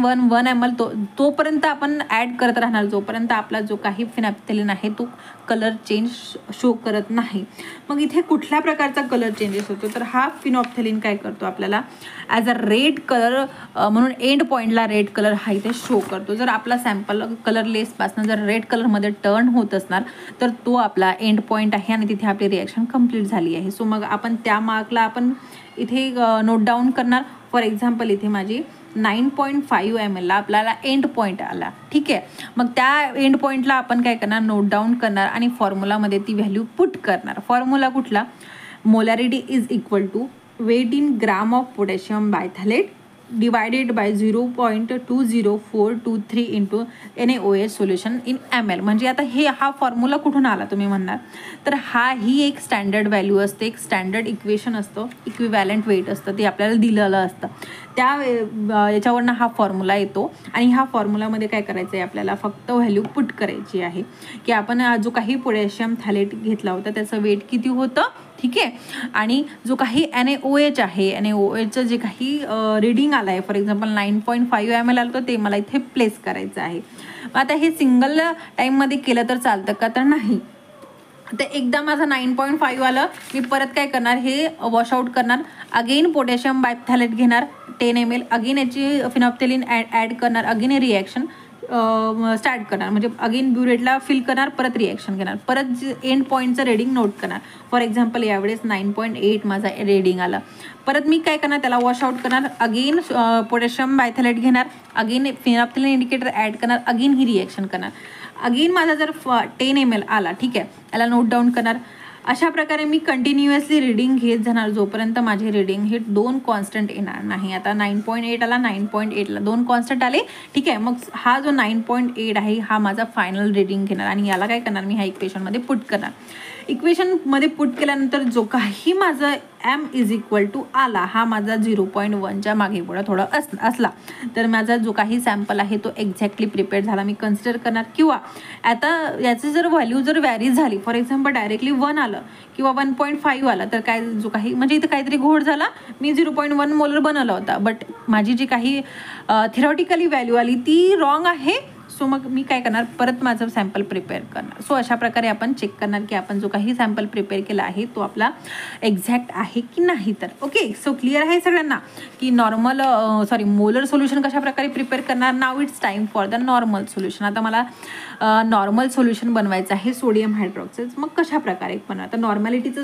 ml तोपर्यंत आपण ॲड करत राहणार जोपर्यंत आपला जो काही फिनॉप्थॅलिन आहे तो कलर चेंज शो करत नाही. मग इथे कुठल्या प्रकारचा कलर चेंजेस होतो तर हा फिनॉप्थॅलिन काय करतो आपल्याला ॲज अ रेड कलर म्हणून एंड पॉईंटला रेड कलर हा इथे शो करतो. जर आपला सॅम्पल कलरलेसपासून जर रेड कलरमध्ये टर्न होत असणार तर तो आपला एंड पॉईंट आहे आणि तिथे आपली रिॲक्शन कंप्लीट झाली आहे. सो मग आपण त्या मार्कला आपण इथे नोट डाऊन करणार. फॉर एक्झाम्पल इथे माझी 9.5 ml ला आपल्याला एंड पॉईंट आला. ठीक आहे, मग त्या एंड पॉईंटला आपण काय करणार, नोट डाऊन करणार आणि फॉर्म्युलामध्ये ती व्हॅल्यू पुट करणार. फॉर्म्युला कुठला, molarity is equal to weight in gram of potassium biphthalate divided by 0.20423 into NaOH solution in ml. म्हणजे आता हा फॉर्म्युला कुठून आला तुम्ही म्हणणार, तर ही एक स्टँडर्ड व्हॅल्यू असते, एक स्टँडर्ड इक्वेशन असतं, इक्विव्हॅलंट वेट असतं, ते आपल्याला दिलेलं असतं. त्या याच्यावरनं हा फॉर्म्युला येतो आणि ह्या फॉर्म्युलामध्ये काय करायचं आहे, आपल्याला फक्त व्हॅल्यू पुट करायची आहे की आपण जो काही पोटॅशियम थॅलेट घेतला होता त्याचं वेट किती होतं. ठीक आहे, आणि जो काही NaOH आहे, NaOHचं जे काही रिडिंग आलं आहे, फॉर एक्झाम्पल 9.5 ml आलं, तर ते मला इथे प्लेस करायचं आहे. आता हे सिंगल टाईममध्ये केलं तर चालतं का, तर नाही. तर एकदा माझा 9.5 आलं, मी परत काय करणार, हे वॉशआउट करणार, अगेन पोटॅशियम बायथॅलेट घेणार 10 ml, अगेन याची फिनॉप्थेलिन ॲड करणार, अगेन हे रिॲक्शन स्टार्ट करणार, म्हणजे अगेन ब्युरेटला फिल करणार, परत रिॲक्शन घेणार, परत एंड पॉईंटचं रेडिंग नोट करणार. फॉर एक्झाम्पल यावेळेस 9.8 माझा रेडिंग आला, परत मी काय करणार, त्याला वॉशआउट करणार, अगेन पोटॅशियम बायथॅलेट घेणार, अगेन फिनॉप्थेलिन इंडिकेटर ॲड करणार, अगेन ही रिॲक्शन करणार. अगेन माझा जर 10 ml आला, ठीक आहे, याला नोट डाऊन करणार. अशा प्रकारे मी कंटिन्युअसली रिडिंग घेत जाणार जोपर्यंत माझे रिडिंग हे 2 कॉन्स्टंट येणार नाही. आता 9.8 आला, 9.8ला 2 कॉन्स्टंट आले. ठीक आहे, मग हा जो 9.8 आहे हा माझा फायनल रिडिंग घेणार आणि याला काय करणार, मी ह्या इक्वेशनमध्ये पुट करणार. इक्वेशनमध्ये पुट केल्यानंतर जो काही माझं m इज इक्वल टू आला, हा माझा 0.1च्या मागे पुढे थोडा असला तर माझा जो काही सॅम्पल आहे तो एक्झॅक्टली प्रिपेअर झाला मी कन्सिडर करणार. किंवा आता याची जर व्हॅल्यू जर व्हॅरी झाली, फॉर एक्झाम्पल डायरेक्टली 1 आलं किंवा 1.5 आलं, तर काय जो काही म्हणजे इथं काहीतरी घोड झाला, मी 0.1 मोलर बनवला होता, बट माझी जी काही थिरॉटिकली व्हॅल्यू आली ती रॉंग आहे. सो मग मी काय करणार, परत माझं सॅम्पल प्रिपेअर करणार. सो अशा प्रकारे आपण चेक करणार की आपण जो काही सॅम्पल प्रिपेअर केला आहे तो आपला एक्झॅक्ट आहे की नाही. तर ओके, सो क्लिअर आहे सगळ्यांना की मोलर सोल्युशन कशा प्रकारे प्रिपेअर करणार. Now it's time for the normal solution. आता मला नॉर्मल सोल्युशन बनवायचं आहे सोडियम हायड्रॉक्साईड. मग कशा प्रकारे बनणार, तर नॉर्मॅलिटीचा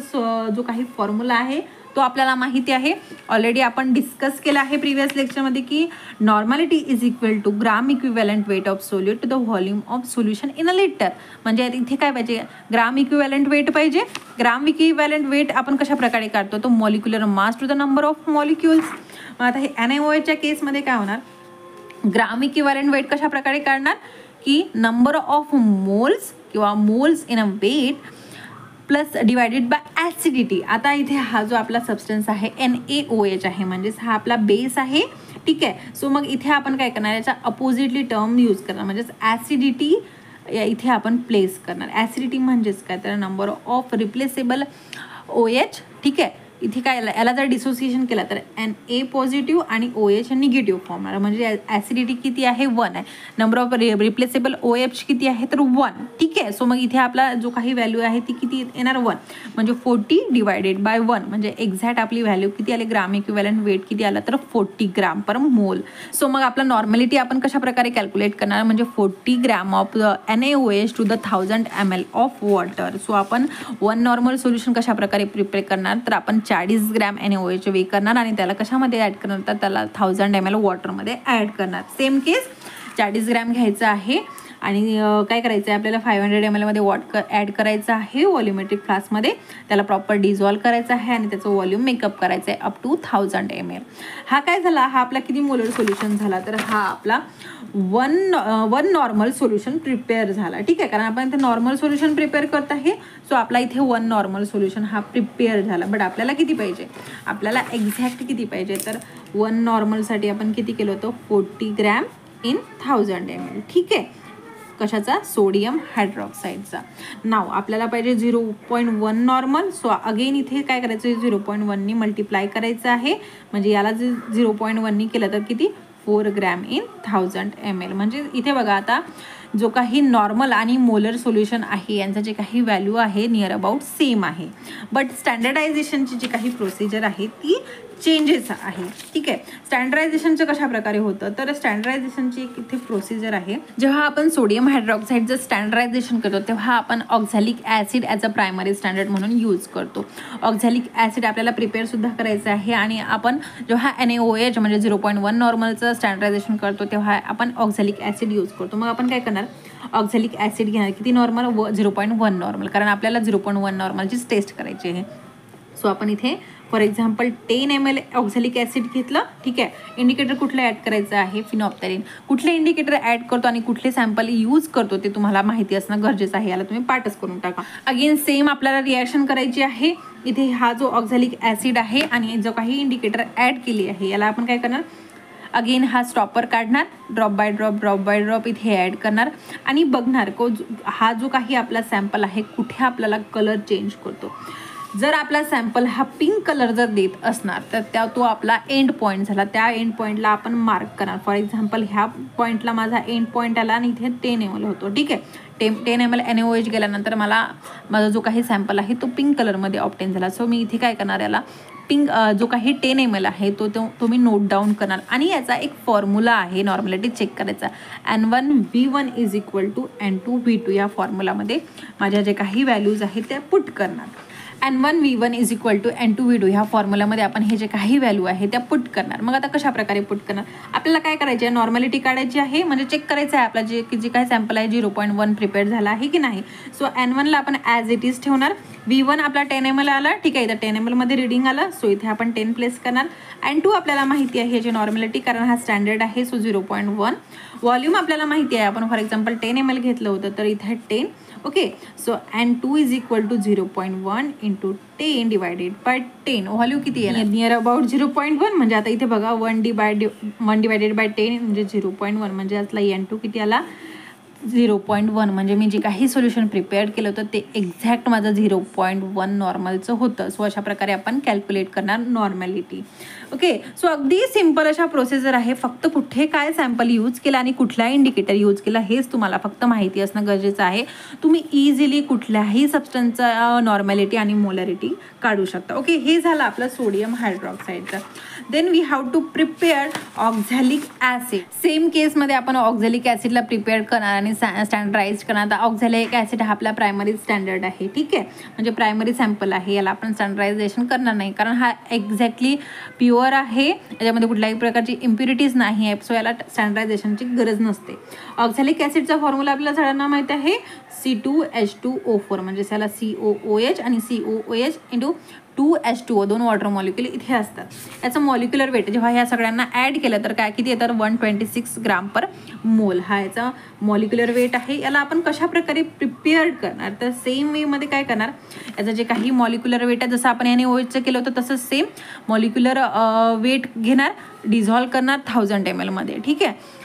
जो काही फॉर्म्युला आहे तो आपल्याला माहिती आहे, ऑलरेडी आपण डिस्कस केला आहे प्रिव्हियस लेक्चरमध्ये की normality is equal to gram equivalent weight of solute to the volume of solution in a litre. म्हणजे इथे काय पाहिजे, ग्राम इक्विव्हॅलंट वेट पाहिजे. ग्राम इक्विव्हॅलंट वेट आपण कशा प्रकारे काढतो, तो molecular mass to the number of molecules. आता हे NaOHच्या केसमध्ये काय होणार, ग्राम इक्विव्हॅलंट वेट कशा प्रकारे काढणार की नंबर ऑफ मोल्स किंवा moles in a weight plus divided by acidity. आता इथे हा जो आपला सबस्टन्स आहे NaOH आहे, म्हणजेच हा आपला बेस आहे. ठीक आहे, सो मग इथे आपण काय करणार, याच्या अपोजिटली टर्म यूज करणार, म्हणजेच ॲसिडिटी इथे आपण प्लेस करणार. ॲसिडिटी म्हणजेच काय, तर नंबर ऑफ रिप्लेसेबल OH. ठीक आहे, इथे काय याला जर डिसोसिएशन केलं तर Na पॉझिटिव्ह आणि OH निगेटिव्ह फॉर्म आला, म्हणजे ॲसिडिटी किती आहे 1 आहे. नंबर ऑफ रिप्लेसेबल OH किती आहे तर 1. ठीक आहे, सो मग इथे आपला जो काही व्हॅल्यू आहे ती किती येणार 1, म्हणजे 40 डिवायडेड बाय 1, म्हणजे एक्झॅक्ट आपली व्हॅल्यू किती आली, ग्राम इक्विव्हॅलंट वेट किती आलं तर 40 ग्राम पर मोल. सो मग आपला नॉर्मॅलिटी आपण कशा प्रकारे कॅल्क्युलेट करणार, म्हणजे 40 gram of NaOH to the 1000 ml of water. So आपण 1 नॉर्मल सोल्युशन कशा प्रकारे प्रिपेअर करणार, तर आपण 40 ग्रॅम NaOH वे करणार आणि त्याला कशामध्ये ॲड करणार, तर त्याला 1000 ml वॉटरमध्ये ॲड करणार. सेम केस 40 ग्रॅम घ्यायचं आहे आणि काय करायचं आहे, आपल्याला 500 ml मध्ये ॲड करायचं आहे व्हॉल्युमेट्रिक फ्लास्कमध्ये, त्याला प्रॉपर डिझॉल्व करायचं आहे आणि त्याचं व्हॉल्यूम मेकअप करायचं आहे अप टू 1000 ml. हा काय झाला, हा आपला किती मोलर सोल्युशन झाला, तर हा आपला वन नॉर्मल सोल्युशन प्रिपेअर झाला. ठीक आहे, कारण आपण इथे नॉर्मल सोल्युशन प्रिपेअर करत आहे, सो आपला इथे 1 नॉर्मल सोल्युशन हा प्रिपेअर झाला. बट आपल्याला किती पाहिजे, आपल्याला एक्झॅक्ट किती पाहिजे, तर 1 नॉर्मलसाठी आपण किती केलं होतं, 40 ग्रॅम इन 1000 ml. ठीक आहे, कशाचा, सोडियम हायड्रॉक्साईडचा. नाव आपल्याला पाहिजे 0.1 नॉर्मल. सो अगेन इथे काय करायचं, 0.1नी मल्टिप्लाय करायचं आहे, म्हणजे याला जे 0.1नी केलं तर किती 4 ग्रॅम इन 1000 ml. म्हणजे इथे बघा आता जो काही नॉर्मल आणि मोलर सोल्युशन आहे यांचं जे काही व्हॅल्यू आहे नियर अबाउट सेम आहे. बट स्टँडर्डायझेशनची जी काही प्रोसिजर आहे ती चेंजेस आहे. ठीक आहे. स्टँडर्डायझेशनचं कशा प्रकारे होतं तर स्टँडर्डायझेशनची एक इथे प्रोसिजर आहे. जेव्हा आपण सोडियम हायड्रॉक्साईडचं स्टँडर्डायझेशन करतो तेव्हा आपण oxalic acid as a primary standard म्हणून यूज करतो. ऑक्झॅलिक ॲसिड आपल्याला प्रिपेअर सुद्धा करायचं आहे आणि आपण जेव्हा NaOH म्हणजे 0.1 नॉर्मलचं स्टँडर्डायझेशन करतो तेव्हा आपण ऑक्झॅलिक ॲसिड यूज करतो. मग आपण काय करणार ऑक्झॅलिक ॲसिड घेणार किती नॉर्मल 0.1 नॉर्मल, कारण आपल्याला 0.1 नॉर्मलचीच टेस्ट करायची आहे. सो आपण इथे for example 10 ml oxalic acid घेतलं. ठीक आहे. इंडिकेटर कुठलं ॲड करायचं आहे फिनॉप्थॅलिन. कुठले इंडिकेटर ॲड करतो आणि कुठले सॅम्पल यूज करतो ते तुम्हाला माहिती असणं गरजेचं आहे. याला तुम्ही पाठच करून टाका. अगेन सेम आपल्याला रिॲक्शन करायची आहे. इथे हा जो ऑक्झॅलिक ॲसिड आहे आणि जो काही इंडिकेटर ॲड केली आहे याला आपण काय करणार अगेन हा स्टॉपर काढणार, ड्रॉप बाय ड्रॉप इथे ॲड करणार आणि बघणार हा जो काही आपला सॅम्पल आहे कुठे आपल्याला कलर चेंज करतो. जर आपला सॅम्पल हा पिंक कलर जर देत असणार तर तो आपला एंड पॉईंट झाला. त्या एंड पॉईंटला आपण मार्क करणार. फॉर एक्झाम्पल ह्या पॉईंटला माझा एंड पॉईंट आला आणि इथे 10 ml होतो. ठीक आहे. 10 ml NaOH गेल्यानंतर माझा जो काही सॅम्पल आहे तो पिंक कलरमध्ये ऑब्टेन झाला. सो मी इथे काय करणार याला पिंक जो काही 10 ml आहे तो मी नोट डाऊन करणार आणि याचा एक फॉर्म्युला आहे नॉर्मॅलिटी चेक करायचा. N1V1 is equal to N2V2 या फॉर्म्युलामध्ये माझ्या जे काही व्हॅल्यूज आहेत त्या पुट करणार. N1V1 is equal to N2V2 ह्या फॉर्म्युलामध्ये आपण हे जे काही व्हॅल्यू आहे त्या पुट करणार. मग आता कशा प्रकारे पुट करणार आपल्याला काय करायचे आहे नॉर्मॅलिटी काढायची आहे म्हणजे चेक करायचं आहे आपला जे काही सॅम्पल आहे 0.1 प्रिपेअर झाला आहे की नाही. सो N1ला आपण ॲज इट इज ठेवणार. V1 आपला 10 ml आला. ठीक आहे. इथं 10 ml मध्ये रिडिंग आलं सो इथे आपण 10 प्लेस करणार. N2 आपल्याला माहिती आहे याची नॉर्मॅलिटी कारण हा स्टँडर्ड आहे सो 0.1. व्हॉल्यूम आपल्याला माहिती आहे आपण फॉर एक्झाम्पल 10 ml घेतलं होतं तर इथे 10. Okay. So N2 is equal to 0.1 into 10 divided by 10. Value किती आहे नियर अबाउट 0.1 म्हणजे आता इथे बघा 1 डिवायडेड बाय 10 म्हणजे 0.1 म्हणजे यातला N2 किती आला 0.1 म्हणजे मी जे काही सोल्युशन प्रिपेअर केलं होतं ते एक्झॅक्ट माझं 0.1 नॉर्मलचं होतं. सो अशा प्रकारे आपण कॅल्क्युलेट करणार नॉर्मॅलिटी. ओके. सो अगदी सिम्पल अशा प्रोसेसर आहे. फक्त कुठे काय सॅम्पल यूज केला आणि कुठला इंडिकेटर यूज केला हेच तुम्हाला फक्त माहिती असणं गरजेचं आहे. तुम्ही इझिली कुठल्याही सबस्टन्सचा नॉर्मॅलिटी आणि मोलॅरिटी काढू शकता. ओके. हे झालं आपलं सोडियम हायड्रॉक्साईडचं. Then we have to prepare oxalic acid. Same केसमध्ये आपण ऑक्झॅलिक ॲसिडला प्रिपेअर करणार आणि स्टँडर्डाइज करणार. आता ऑक्झॅलिक ॲसिड हा आपला प्रायमरी स्टँडर्ड आहे. ठीक आहे. म्हणजे प्रायमरी सॅम्पल आहे याला आपण स्टँडर्डायझेशन करणार नाही कारण हा एक्झॅक्टली प्युअर आहे. याच्यामध्ये कुठल्याही प्रकारची इम्प्युरिटीज नाही आहे सो याला स्टँडर्डायझेशनची गरज नसते. ऑक्झॅलिक ॲसिडचा फॉर्म्युला आपल्याला सगळ्यांना माहिती आहे C2H2O4 म्हणजे त्याला COOH आणि COOH into 2H2O 2 water molecule इथे असतात. याचं मॉलिक्युलर वेट जेव्हा ह्या सगळ्यांना ॲड केलं तर काय किती येतं 126 ग्राम पर मोल हा याचा मॉलिक्युलर वेट आहे. याला आपण कशा प्रकारे प्रिपेअर करणार तर सेम वेमध्ये काय करणार याचं जे काही मॉलिक्युलर वेट आहे जसं आपण याने OHचं केलं होतं तसंच सेम मॉलिक्युलर वेट घेणार डिझॉल्व करणार 1000 ml मध्ये. ठीक आहे.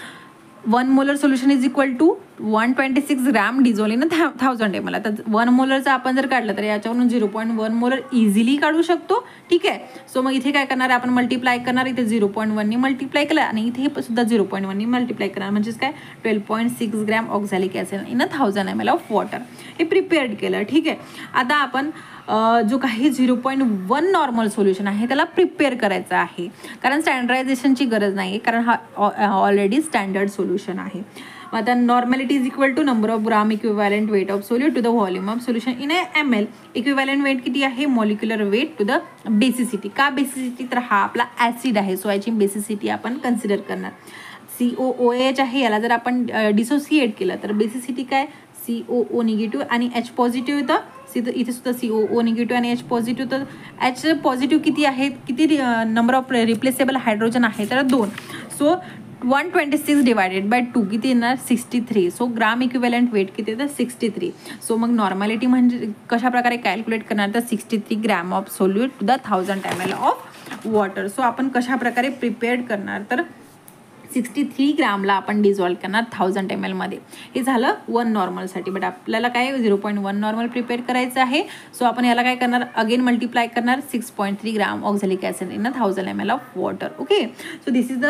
1 molar solution is equal to 126 gram dissolve in 1000 ml. आता 1 मोलरचा आपण जर काढलं तर याच्यावरून 0.1 मोलर इझिली काढू शकतो. ठीक आहे. सो मग इथे काय करणार आपण मल्टिप्लाय करणार. इथे 0.1नी मल्टिप्लाय केलं आणि इथे सुद्धा 0.1नी मल्टिप्लाय करणार म्हणजेच काय 12.6 gram oxalic acid in 1000 ml of water हे प्रिपेअर्ड केलं. ठीक आहे. आता आपण जो काही 0.1 नॉर्मल सोल्युशन आहे त्याला प्रिपेअर करायचं आहे कारण स्टँडर्डायझेशनची गरज नाही आहे कारण हा ऑलरेडी स्टँडर्ड सोल्युशन आहे. आता normality is equal to number of gram equivalent weight of solute to the volume of solution in ml. Equivalent weight किती आहे molecular weight to the basicity. का बेसिसिटी तर हा आपला ॲसिड आहे सो याची बेसिसिटी आपण कन्सिडर करणार. COOH आहे याला जर आपण डिसोसिएट केलं तर बेसिसिटी काय COO निगेटिव्ह आणि H पॉझिटिव्ह येतं. इथे सुद्धा COO निगेटिव्ह आणि H पॉझिटिव्ह. तर H पॉझिटिव्ह किती आहेत किती नंबर ऑफ रिप्लेसेबल हायड्रोजन आहे तर 2. सो 126 डिवायडेड बाय 2 किती येणार 63. सो ग्राम इक्विव्हॅलंट वेट किती येतं 63. सो मग नॉर्मॅलिटी म्हणजे कशा प्रकारे कॅल्क्युलेट करणार तर 63 gram of solute to the 1000 ml of water. So आपण कशा प्रकारे प्रिपेअर्ड करणार तर 63 ग्रामला आपण डिझॉल्व करणार 1000 ml मध्ये. हे झालं 1 नॉर्मलसाठी. बट आपल्याला काय 0.1 नॉर्मल प्रिपेअर करायचं आहे. सो आपण याला काय करणार, अगेन मल्टिप्लाय करणार 6.3 gram oxalic acid in 1000 ml of water. Okay, so this is the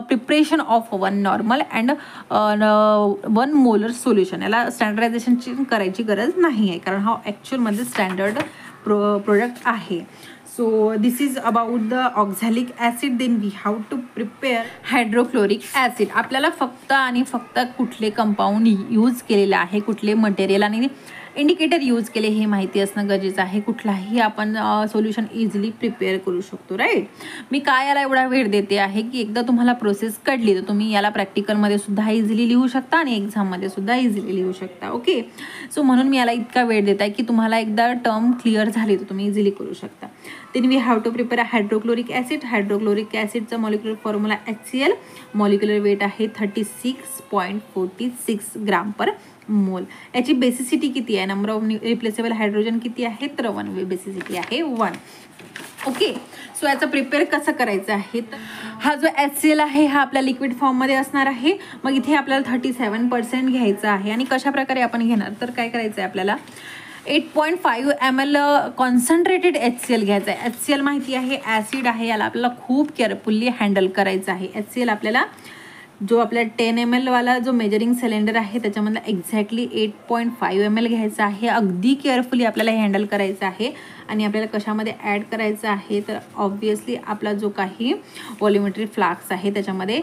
preparation of 1 normal and 1 molar solution. याला स्टँडर्डायझेशनची करायची गरज नाही आहे, कारण हा ॲक्च्युअलमध्ये स्टँडर्ड प्रोडक्ट आहे. So this is about the oxalic acid. Then we have to prepare hydrochloric acid. आपल्याला फक्त आणि फक्त कुठले कंपाऊंड यूज केलेलं आहे, कुठले मटेरियल आणि इंडिकेटर यूज केले हे माहिती असणं गरजेचं आहे. कुठलाही आपण सोल्युशन इझिली प्रिपेअर करू शकतो, राईट. मी काय याला एवढा वेळ देते आहे की एकदा तुम्हाला प्रोसेस कळली तर तुम्ही याला प्रॅक्टिकलमध्ये सुद्धा इझिली लिहू शकता आणि एक्झाममध्ये सुद्धा इझिली लिहू शकता. ओके, सो म्हणून मी याला इतका वेळ देत आहे की तुम्हाला एकदा टर्म क्लिअर झाली तर तुम्ही इझिली करू शकता. Then we have to prepare hydrochloric acid. Hydrochloric ॲसिडचा molecular formula HCl. Molecular weight आहे 36.46 ग्राम पर मोल. याची बेसिसिटी किती आहे, नंबर ऑफ रिप्लेसेबल हायड्रोजन किती आहे, तर 1. बेसिसिटी आहे 1. ओके, सो याचं प्रिपेअर कसं करायचं आहे, तर हा जो HCl आहे हा आपल्या लिक्विड फॉर्ममध्ये असणार आहे. मग इथे आपल्याला 37% घ्यायचं आहे. आणि कशा प्रकारे आपण घेणार, तर काय करायचं आहे आपल्याला 8.5 ml कॉन्सन्ट्रेटेड HCl घ्यायचं आहे. HCl माहिती आहे ॲसिड आहे, याला आपल्याला खूप केअरफुल्ली हँडल करायचं आहे. HCl आपल्याला जो आपला 10 ml वाला जो मेजरिंग सिलेंडर आहे त्याच्यामधला एक्झॅक्टली 8.5 ml घ्यायचा आहे. अगदी केअरफुली आपल्याला हे हँडल करायचं आहे. आणि आपल्याला कशामध्ये ॲड करायचं आहे, तर ऑब्वियसली आपला जो काही व्हॉल्युमेट्री फ्लास्क आहे त्याच्यामध्ये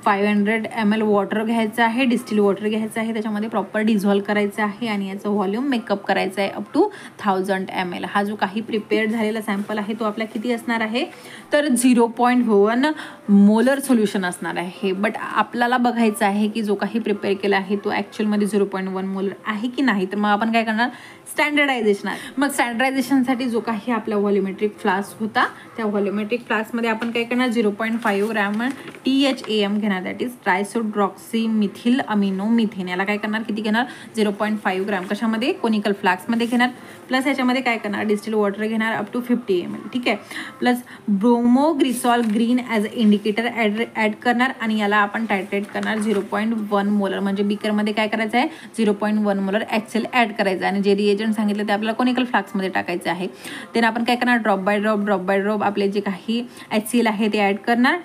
500 ml वॉटर घ्यायचं आहे, डिस्टिल वॉटर घ्यायचं आहे, त्याच्यामध्ये प्रॉपर डिझॉल्व करायचं आहे आणि याचं व्हॉल्यूम मेकअप करायचं आहे अप टू 1000 ml. हा जो काही प्रिपेअर्ड झालेला सॅम्पल आहे तो आपला किती असणार आहे, तर 0.1 मोलर सोल्युशन असणार आहे. बट आपल्याला बघायचं आहे की जो काही प्रिपेअर केला आहे तो ॲक्च्युअलमध्ये 0.1 मोलर आहे की नाही. तर मग आपण काय करणार, स्टँडर्डायझेशन आहे. मग स्टँडर्डायझेशनसाठी जो काही आपला व्हॉल्युमेट्रिक फ्लास्क होता त्या व्हॉल्युमेट्रिक फ्लास्कमध्ये आपण काय करणार 0.5 ग्रॅम THAM घेणार, दॅट इज ट्रायसोड्रॉक्सीमिथिल अमिनो मिथेन. याला काय करणार, किती घेणार 0.5 ग्रॅम. कशामध्ये, कोनिकल फ्लास्कमध्ये घेणार. प्लस याच्यामध्ये काय करणार, डिस्टिल वॉटर घेणार अप टू 50 ml. ठीक आहे. Plus bromocresol green as a indicator add करणार आणि याला आपण टायट्रेट करणार 0.1 मोलर. म्हणजे बिकरमध्ये काय करायचं आहे 0.1 मोलर HCl ॲड करायचं आहे आणि जे रिएजंट सांगितलं ते आपल्याला कोनिकल फ्लास्कमध्ये टाकायचं आहे. देन आपण काय करणार, ड्रॉप बाय ड्रॉप आपले जे काही HCl आहे ते ॲड करणार.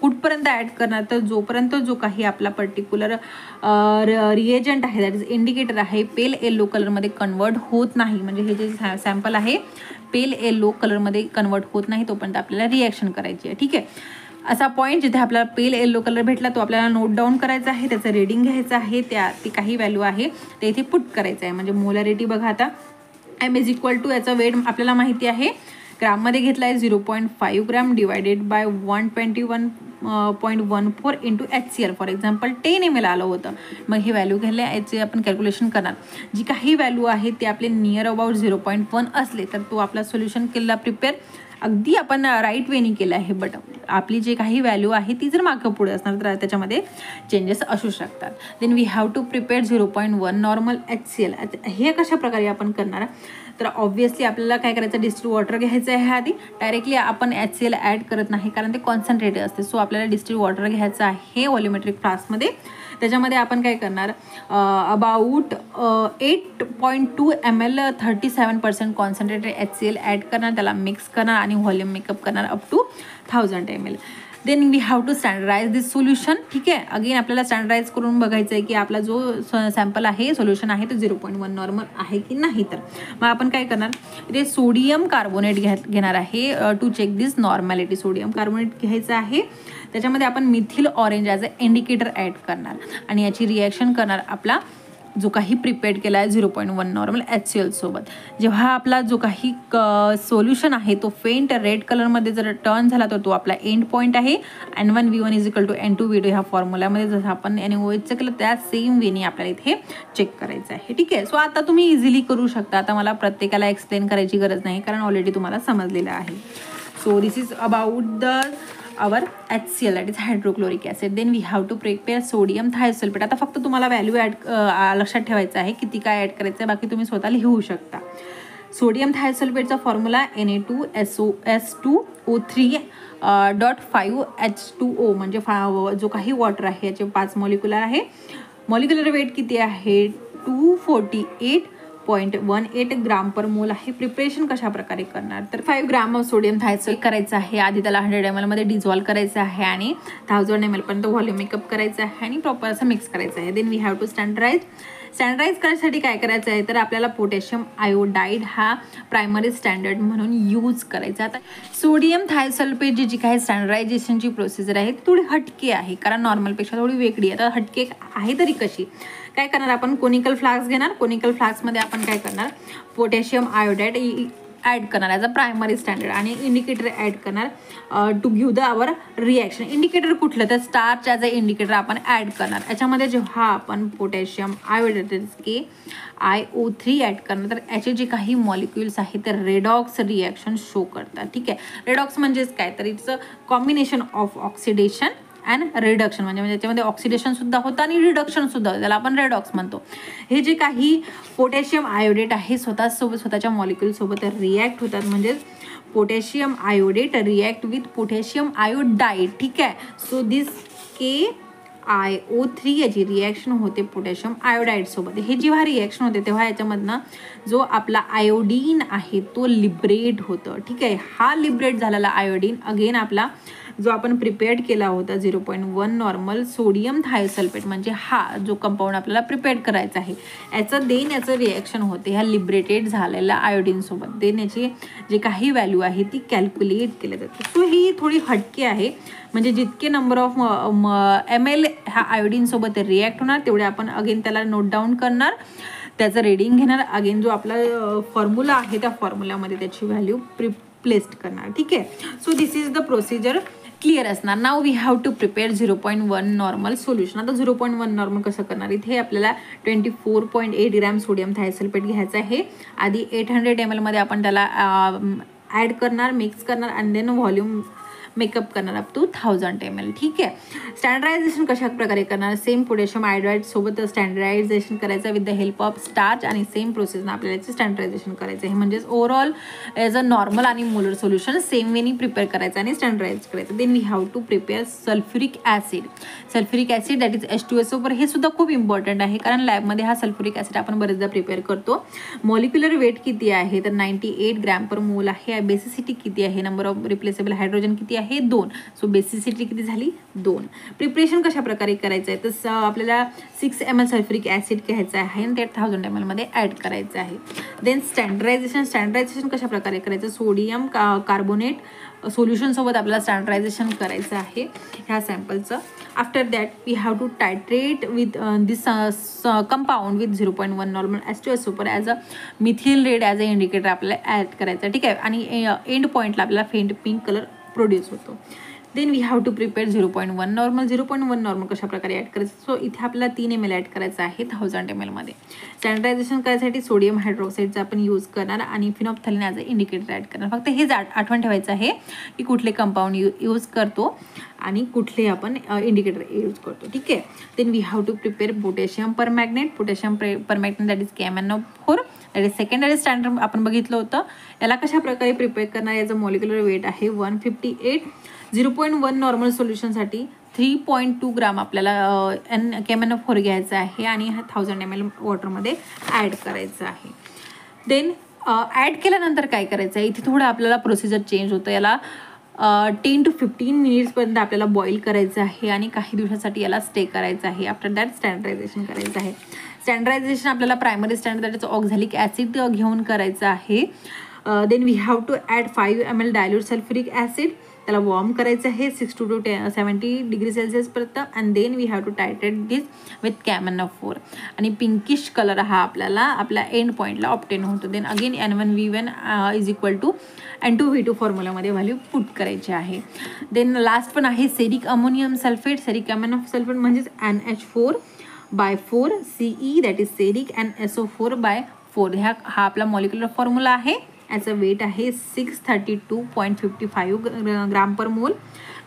कुठपर्यंत ॲड करणार, तर जोपर्यंत जो काही आपला पर्टिक्युलर रिएजंट आहे दॅट इज इंडिकेटर आहे पेल येलो कलरमध्ये कन्वर्ट होत नाही. म्हणजे हे जे सॅम्पल आहे पेल येलो कलरमध्ये कन्वर्ट होत नाही तोपर्यंत आपल्याला रिॲक्शन करायची आहे. ठीक आहे. असा पॉईंट जिथे आपल्याला पेल येलो कलर भेटला तो आपल्याला नोट डाऊन करायचा आहे, त्याचं रीडिंग घ्यायचं आहे, ती काही व्हॅल्यू आहे ते इथे पुट करायचं आहे. म्हणजे मोलॅरिटी बघा आता M इज इक्वल टू याचा वेट आपल्याला माहिती आहे ग्राममध्ये घेतला आहे 0.5 gram divided by 121.14 into HCl. For example 10 ml आलं होतं. मग हे व्हॅल्यू घ्यायला याचे आपण कॅल्क्युलेशन करणार. जी काही व्हॅल्यू आहे ते आपले नियर अबाउट 0.1 असले तर तो आपला सोल्युशन केला प्रिपेअर अगदी आपण राईट वेनी केलं आहे. बट आपली जे काही व्हॅल्यू आहे ती जर मागं पुढे असणार तर त्याच्यामध्ये चेंजेस असू शकतात. Then we have to prepare 0.1 normal HCl. हे कशा प्रकारे आपण करणार, तर ऑब्व्हियसली आपल्याला काय करायचं, डिस्टिल वॉटर घ्यायचं आहे. आधी डायरेक्टली आपण HCl ॲड करत नाही कारण ते कॉन्सन्ट्रेटेड असते. सो आपल्याला डिस्टिल वॉटर घ्यायचं आहे व्हॉल्युमेट्रिक फ्लास्कमध्ये. त्याच्यामध्ये आपण काय करणार, about 8.2 ml 37% concentrated HCl add करणार, त्याला मिक्स करणार आणि व्हॉल्यूम मेकअप करणार up to 1000 ml. Then we have to standardize this solution. ठीक आहे. अगेन आपल्याला स्टँडर्डाइज करून बघायचं आहे की आपला जो सॅम्पल आहे सोल्युशन आहे तो 0.1 नॉर्मल आहे की नाही. तर मग आपण काय करणार, इथे सोडियम कार्बोनेट घेणार आहे to check this normality. Sodium carbonate घ्यायचं आहे, त्याच्यामध्ये आपण methyl orange as a indicator add करणार आणि याची रिॲक्शन करणार आपला जो काही प्रिपेअर्ड केला आहे 0.1 नॉर्मल HCl सोबत. जेव्हा आपला जो काही सोल्युशन आहे तो फेंट रेड कलरमध्ये जर टर्न झाला तर तो आपला एंड पॉईंट आहे. N1V1 is equal to N2V2 ह्या फॉर्म्युल्यामध्ये जसं आपण NaOH केलं त्या सेम वेनी आपल्याला इथे चेक करायचं आहे. ठीक आहे. सो आता तुम्ही इझिली करू शकता. आता मला प्रत्येकाला एक्सप्लेन करायची गरज नाही कारण ऑलरेडी तुम्हाला समजलेलं आहे. So this is about the our HCl that is hydrochloric acid. Then we have to prepare sodium thiosulfate. आता फक्त तुम्हाला व्हॅल्यू लक्षात ठेवायचं आहे किती काय ॲड करायचं आहे, बाकी तुम्ही स्वतः लिहू शकता. सोडियम थायोसल्फेटचा फॉर्म्युला Na2SO2O3 .5H2O म्हणजे जो काही वॉटर आहे याचे 5 मॉलिक्युलर आहे. मॉलिक्युलर वेट किती आहे 248.18 ग्राम पर मोल आहे. प्रिपरेशन कशा प्रकारे करणार तर 5 ग्राम ऑफ सोडियम थायसल्फेट करायचं आहे. आधी त्याला 100 ml मध्ये डिझॉल्व्ह करायचं आहे आणि 1000 ml पर्यंत व्हॉल्यूम मेकअप करायचं आहे आणि प्रॉपर असं मिक्स करायचं आहे. Then we have to standardise करण्यासाठी काय करायचं आहे तर आपल्याला पोटॅशियम आयोडाईड हा प्रायमरी स्टँडर्ड म्हणून यूज करायचा. आता सोडियम थायसल्फेट जी काही स्टँडर्डायझेशनची प्रोसिजर आहे ती थोडी हटके आहे कारण नॉर्मलपेक्षा थोडी वेगळी आहे. आता हटके आहे तरी कशी काय करणार आपण कोनिकल फ्लास्क घेणार. कोनिकल फ्लास्कमध्ये आपण काय करणार पोटॅशियम आयोडाईड ॲड करणार ॲज अ प्रायमरी स्टँडर्ड आणि इंडिकेटर ॲड करणार to give the our reaction. Indicator कुठलं तर स्टार्च ॲज अ इंडिकेटर आपण ॲड करणार. याच्यामध्ये जेव्हा आपण पोटॅशियम आयोडाईड KiO3 ॲड करणार तर याचे जे काही मॉलिक्युल्स आहेत ते रेडॉक्स रिॲक्शन शो करतात. ठीक आहे. रेडॉक्स म्हणजेच काय तर it's a combination of oxidation and reduction म्हणजे त्याच्यामध्ये ऑक्सिडेशन सुद्धा होतं आणि रिडक्शन सुद्धा होतं त्याला आपण रेडॉक्स म्हणतो. हे जे काही पोटॅशियम आयोडेट आहे स्वतःच्या मॉलिक्युलसोबत रिॲक्ट होतात म्हणजेच potassium iodate react with potassium iodide. ठीक आहे. सो दिस KiO3 याची रिॲक्शन होते पोटॅशियम आयोडाईड सोबत. हे जेव्हा रिॲक्शन होते तेव्हा याच्यामधनं जो आपला आयोडीन आहे तो लिबरेट होतं. ठीक आहे. हा लिबरेट झालेला आयोडीन अगेन आपला जो आपण प्रिपेअर्ड केला होता 0.1 नॉर्मल सोडियम थायसल्फेट म्हणजे हा जो कंपाऊंड आपल्याला प्रिपेअर्ड करायचा आहे याचं रिॲक्शन होते ह्या लिबरेटेड झालेल्या आयोडीनसोबत. देन याची जे काही व्हॅल्यू आहे ती कॅल्क्युलेट केली जाते. सो ही थोडी हटके आहे म्हणजे जितके नंबर ऑफ ml ह्या आयोडीनसोबत रिॲक्ट होणार तेवढे आपण अगेन त्याला नोट डाऊन करणार त्याचं रीडिंग घेणार. अगेन जो आपला फॉर्म्युला आहे त्या फॉर्म्युलामध्ये त्याची व्हॅल्यू प्लेस्ड करणार. ठीक आहे. So this is the procedure clear असणार. Now we have to prepare 0.1 normal solution. आता 0.1 नॉर्मल कसं करणार इथे आपल्याला 24.8 ग्रॅम सोडियम थायसल्फेट घ्यायचं आहे. आधी 800 ml मध्ये आपण त्याला ॲड करणार मिक्स करणार आणि देन व्हॉल्यूम मेकअप करणार अप टू 1000 ml. ठीक आहे. स्टँडर्डायझेशन कशा प्रकारे करणार सेम पोटॅशियम आयोडाईड सोबत स्टँडर्डायझेशन करायचं with the help of starch आणि सेम प्रोसेसनं आपल्याला याचं स्टँडर्डायझेशन करायचं आहे म्हणजेच ओव्हरऑल ॲज अ नॉर्मल आणि मोलर सोल्युशन सेम वेनी प्रिपेअर करायचं आणि स्टँडर्डाइज करायचं. Then we have to prepare sulphuric acid that is H2SO. हे सुद्धा खूप इम्पॉर्टंट आहे कारण लॅबमध्ये हा सल्फ्युरिक ॲसिड आपण बरेचदा प्रिपेअर करतो. मॉलिक्युलर वेट किती आहे तर 98 ग्रॅम पर मोल आहे. बेसिसिटी किती आहे नंबर ऑफ रिप्लेसेबल हायड्रोजन किती आहे 2. सो बेसिसिटी किती झाली 2. प्रिपरेशन कशा प्रकारे करायचं आहे तर आपल्याला 6 ml सल्फ्युरिक ॲसिड घ्यायचं आहे आणि ते 1000 ml मध्ये ॲड करायचं आहे. देन स्टँडर्डायझेशन कशा प्रकारे करायचं सोडियम कार्बोनेट सोल्युशनसोबत आपल्याला स्टँडर्डायझेशन करायचं आहे ह्या सॅम्पलचं. After that we have to titrate with this compound with 0.1 normal H2SO as a methyl red as a indicator आपल्याला ॲड करायचं. ठीक आहे. आणि एंड पॉईंटला आपल्याला फेंट पिंक कलर प्रोड्यूस होतो. Then we have to prepare 0.1 normal कशा प्रकारे ॲड करायचं. सो इथे आपल्याला 3 ml ॲड करायचं आहे 1000 ml मध्ये. स्टँडर्डायझेशन करायसाठी सोडियम हायड्रॉक्साईडचा आपण यूज करणार आणि फिनॉल्फथॅलीन ॲज अ इंडिकेटर ॲड करणार. फक्त हेच आठवण ठेवायचं आहे की कुठले कंपाऊंड यूज करतो आणि कुठले आपण इंडिकेटर यूज करतो. ठीक आहे. Then we have to prepare potassium permanganate that is KMnO4 that is secondary standard आपण बघितलं होतं. याला कशा प्रकारे प्रिपेअर करणार याचं मॉलिक्युलर वेट आहे 158. 0.1 नॉर्मल सोल्युशनसाठी 3.2 ग्राम आपल्याला KMnO4 घ्यायचं आहे आणि 1000 ml वॉटरमध्ये ॲड करायचं आहे. देन ॲड केल्यानंतर काय करायचं आहे इथे थोडं आपल्याला प्रोसिजर चेंज होतं. याला 10 to 15 मिनिट्सपर्यंत आपल्याला बॉईल करायचं आहे आणि काही दिवसासाठी याला स्टे करायचं आहे. आफ्टर दॅट स्टँडर्डायझेशन करायचं आहे. स्टँडर्डायझेशन आपल्याला primary standard that is oxalic acid घेऊन करायचं आहे. Then we have to add 5 ml dilute sulphuric acid त्याला वॉर्म करायचं आहे 60 to 70 डिग्री सेल्सिअसपर्यंत and then we have to titrate this with KMnO4 आणि पिंकिश कलर हा आपल्याला आपल्या एंड पॉईंटला ऑप्टेन होतो. Then again N1V1 is equal to N2V2 फॉर्म्युलामध्ये व्हॅल्यू पुट करायची आहे. देन लास्ट पण आहे ceric ammonium sulphate ceric ammonium sulphate म्हणजेच NH4/4 CE that is ceric and SO4/4 हा आपला मॉलिक्युलर फॉर्म्युला आहे. याचं वेट आहे 632.55 ग्राम पर मोल.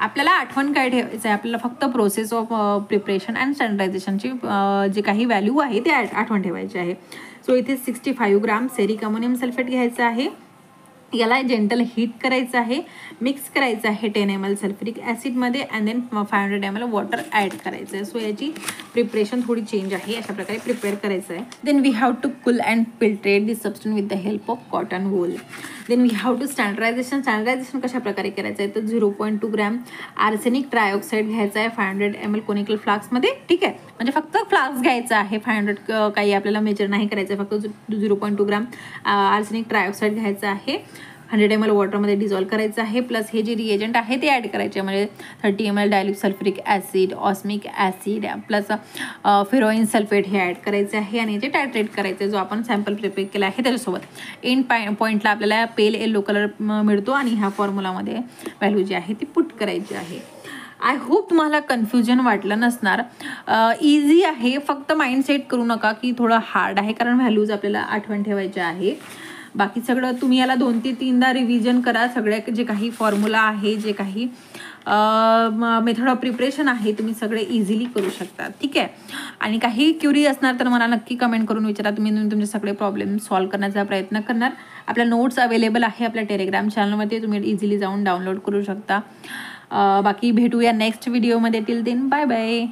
आपल्याला आठवण काय ठेवायचं आहे आपल्याला फक्त प्रोसेस ऑफ प्रिपरेशन अँड स्टँडर्डायझेशनची जे काही व्हॅल्यू आहे ते आठवण ठेवायचे आहे. सो इथे 65 ग्राम सेरिक अमोनियम सल्फेट घ्यायचं आहे याला जेंटल हीट करायचं आहे, मिक्स करायचं आहे 10 ml सल्फ्युरिक ॲसिडमध्ये and then 500 ml water add करायचं आहे. सो याची प्रिपरेशन थोडी चेंज आहे, अशा प्रकारे प्रिपेअर करायचं आहे. Then we have to cool and filtrate this substance with the help of cotton wool. Then we have to standardisation कशा प्रकारे करायचं आहे तर 0.2 ग्रॅम आर्सेनिक ट्रायऑक्साईड घ्यायचा आहे 500 ml कोनिकल फ्लास्कमध्ये. ठीक आहे, म्हणजे फक्त फ्लास्क घ्यायचा आहे, 500 काही आपल्याला मेजर नाही करायचं आहे, फक्त 0.2 ग्रॅम आर्सेनिक ट्रायऑक्साईड घ्यायचं आहे, 100 ml वॉटरमध्ये डिझॉल्व करायचं आहे. प्लस हे जे रिएजंट आहे ते ॲड करायचे, म्हणजे 30 ml dilute sulphuric acid, osmic acid plus ferroin sulphate हे ॲड करायचे आहे आणि याचे टायट्रेट करायचे, जो आपण सॅम्पल प्रिपेअर केला आहे त्याच्यासोबत. एंड पॉईंटला आपल्याला पेल येलो कलर मिळतो आणि ह्या फॉर्म्युलामध्ये व्हॅल्यू जी आहे ती पुट करायची आहे. आय होप तुम्हाला कन्फ्युजन वाटलं नसणार. इझी आहे, फक्त माइंड सेट करू नका की थोडं हार्ड आहे, कारण व्हॅल्यूज आपल्याला आठवण ठेवायच्या आहे. बाकी सगळं तुम्ही याला 2 ते 3दा रिव्हिजन करा. सगळे जे काही फॉर्म्युला आहे, जे काही मेथड ऑफ प्रिपरेशन आहे, तुम्ही सगळे इझिली करू शकता. ठीक आहे, आणि काही क्युरी असणार तर मला नक्की कमेंट करून विचारा. तुम्ही तुमचे सगळे प्रॉब्लेम सॉल्व्ह करण्याचा प्रयत्न करणार. आपल्या नोट्स अवेलेबल आहे आपल्या टेलिग्राम चॅनलमध्ये, तुम्ही इझिली जाऊन डाउनलोड करू शकता. बाकी भेटूया नेक्स्ट व्हिडिओमध्ये. Till then bye bye.